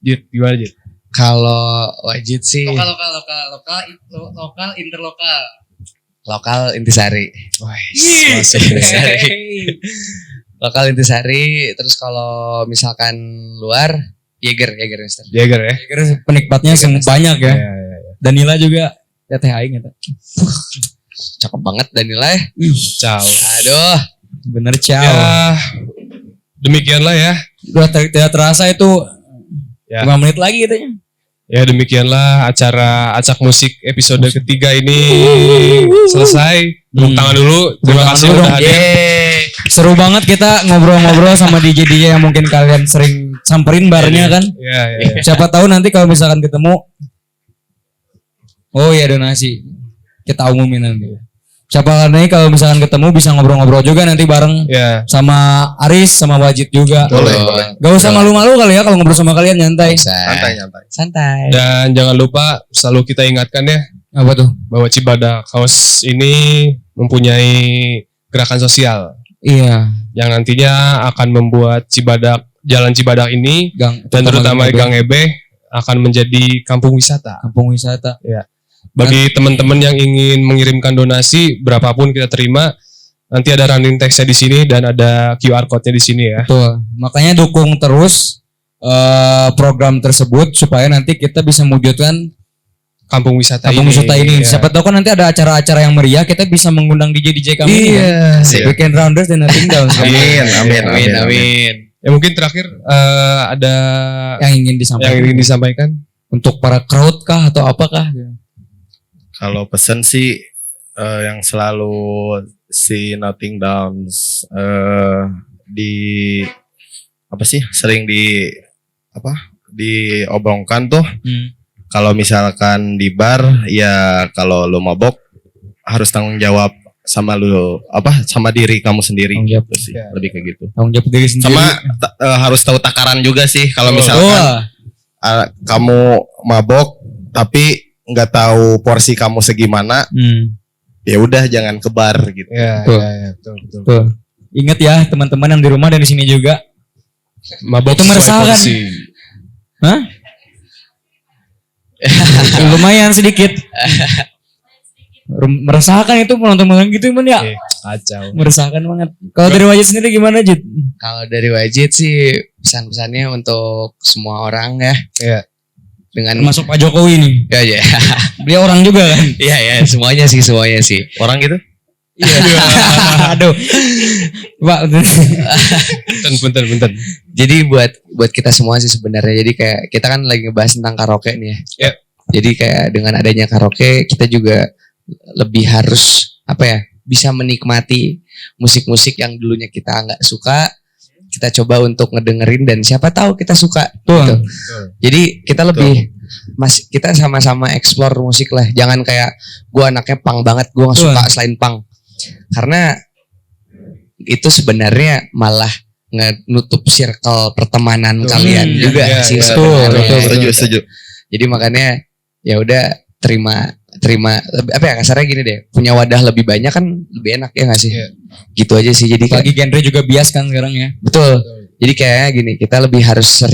S1: Jit, gimana Jit?
S3: Kalau Wajid sih
S2: Lokal, interlokal.
S3: lokal Intisari.
S1: Masuk Intisari.
S3: Lokal Intisari, terus kalau misalkan luar Jaeger Mister.
S1: Jaeger ya?
S2: Kira penikmatnya banyak ya.
S1: Iya.
S2: Danila juga teteh aing eta.
S3: Cakep banget Danila ya.
S1: Ciao.
S3: Aduh,
S2: Bener ciao.
S1: Ya, demikianlah ya.
S2: Udah tidak terasa itu
S1: Ya.
S2: 5 menit lagi katanya.
S1: Ya demikianlah acara Acak Musik episode ketiga ini selesai. Tepuk tangan dulu. Terima kasih
S2: dulu
S1: udah
S2: dong.
S1: hadir.
S2: Seru banget kita ngobrol-ngobrol sama DJ yang mungkin kalian sering samperin barnya kan.
S1: Iya.
S2: Siapa tahu nanti kalau misalkan ketemu, oh ya donasi, kita umumin nanti. Siapa nih kalau misalkan ketemu bisa ngobrol-ngobrol juga nanti bareng
S1: Ya.
S2: sama Aris sama Wajid juga.
S4: Boleh.
S2: Gak usah malu-malu kali ya kalau ngobrol sama kalian nyantai.
S3: Santai.
S1: Dan jangan lupa selalu kita ingatkan ya
S2: Apa tuh?
S1: bahwa Cibadak House ini mempunyai gerakan sosial
S2: Iya.
S1: yang nantinya akan membuat Jalan Cibadak ini dan terutama Gang Ebe akan menjadi kampung wisata.
S2: Kampung wisata.
S1: Bagi teman-teman yang ingin mengirimkan donasi berapapun kita terima, nanti ada running text-nya di sini dan ada QR code-nya di sini ya.
S2: Betul. Makanya dukung terus program tersebut supaya nanti kita bisa mewujudkan
S1: Kampung wisata
S2: ini.
S1: Ya.
S2: Siapa tahu kan nanti ada acara-acara yang meriah, kita bisa mengundang DJ kami ini ya. Weekend Rounders dan Nothing Down.
S3: Amin.
S1: Ya mungkin terakhir ada
S2: Yang ingin disampaikan
S1: untuk
S2: para crowd kah atau apakah?
S4: Kalau pesan sih yang selalu si Nothing Downs di apa sih sering diobrolkan tuh. Kalau misalkan di bar ya kalau lu mabok harus tanggung jawab sama sama diri kamu sendiri gitu sih. Lebih kayak gitu.
S2: Tanggung jawab diri sendiri.
S4: Sama harus tahu takaran juga sih kalau misalkan kamu mabok tapi nggak tahu porsi kamu segimana, ya udah jangan ke bar gitu.
S1: Ya,
S2: betul. Ingat ya teman-teman yang di rumah dan di sini juga.
S1: Mabok
S2: itu meresahkan. Hah? Lumayan sedikit. Meresahkan itu penonton gitu man ya.
S1: Kacau.
S2: Meresahkan banget. Kalau dari Wajid sendiri gimana Jid?
S3: Kalau dari Wajid sih pesan-pesannya untuk semua orang ya.
S1: Iya.
S3: Dengan
S2: Termasuk Pak Jokowi nih.
S3: ya.
S2: Dia orang juga kan?
S3: Iya ya, semuanya sih.
S4: Orang gitu?
S2: Iya. Aduh. Pak.
S1: Bentar.
S3: Jadi buat kita semua sih sebenarnya. Jadi kayak kita kan lagi ngebahas tentang karaoke nih ya.
S1: Iya.
S3: Jadi kayak dengan adanya karaoke kita juga lebih harus bisa menikmati musik-musik yang dulunya kita nggak suka, kita coba untuk ngedengerin dan siapa tahu kita suka gitu. Jadi kita lebih kita sama-sama explore musik lah. Jangan kayak gue anaknya punk banget, gue nggak suka selain punk. Karena itu sebenarnya malah ngenutup circle pertemanan kalian juga sih sebenarnya.
S4: Setuju.
S3: Jadi makanya ya udah terima kasarnya gini deh, punya wadah lebih banyak kan lebih enak ya nggak sih? Gitu aja sih. Jadi
S2: lagi genre juga bias kan sekarang ya.
S3: Betul. Jadi kayak gini, kita lebih harus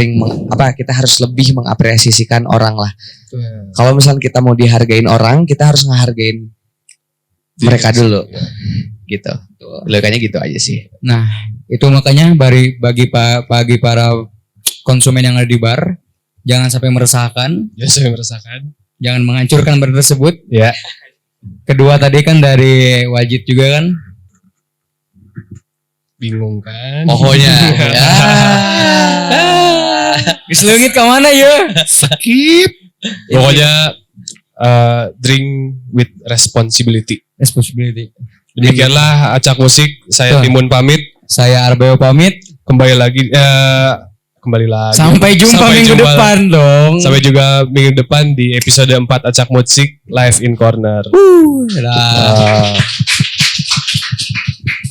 S3: kita harus lebih mengapresiasikan orang lah. Kalau misalnya kita mau dihargain orang, kita harus ngehargain mereka dulu. Gitu. Logikanya gitu aja sih.
S2: Nah, itu makanya bagi para konsumen yang ada di bar, jangan sampai meresahkan. Jangan menghancurkan bar tersebut.
S1: Ya.
S2: Kedua tadi kan dari Wajid juga kan.
S1: Bingung kan?
S3: Pokoknya.
S2: Diselingit ke mana ya?
S1: Skip. Pokoknya drink with responsibility. Demikianlah acak musik. Saya Timun pamit.
S2: Saya Arbeo pamit.
S1: Kembali lagi.
S2: Sampai jumpa minggu depan dong.
S1: Sampai juga minggu depan di episode 4 Acak Musik Live in Corner.
S2: Dadah.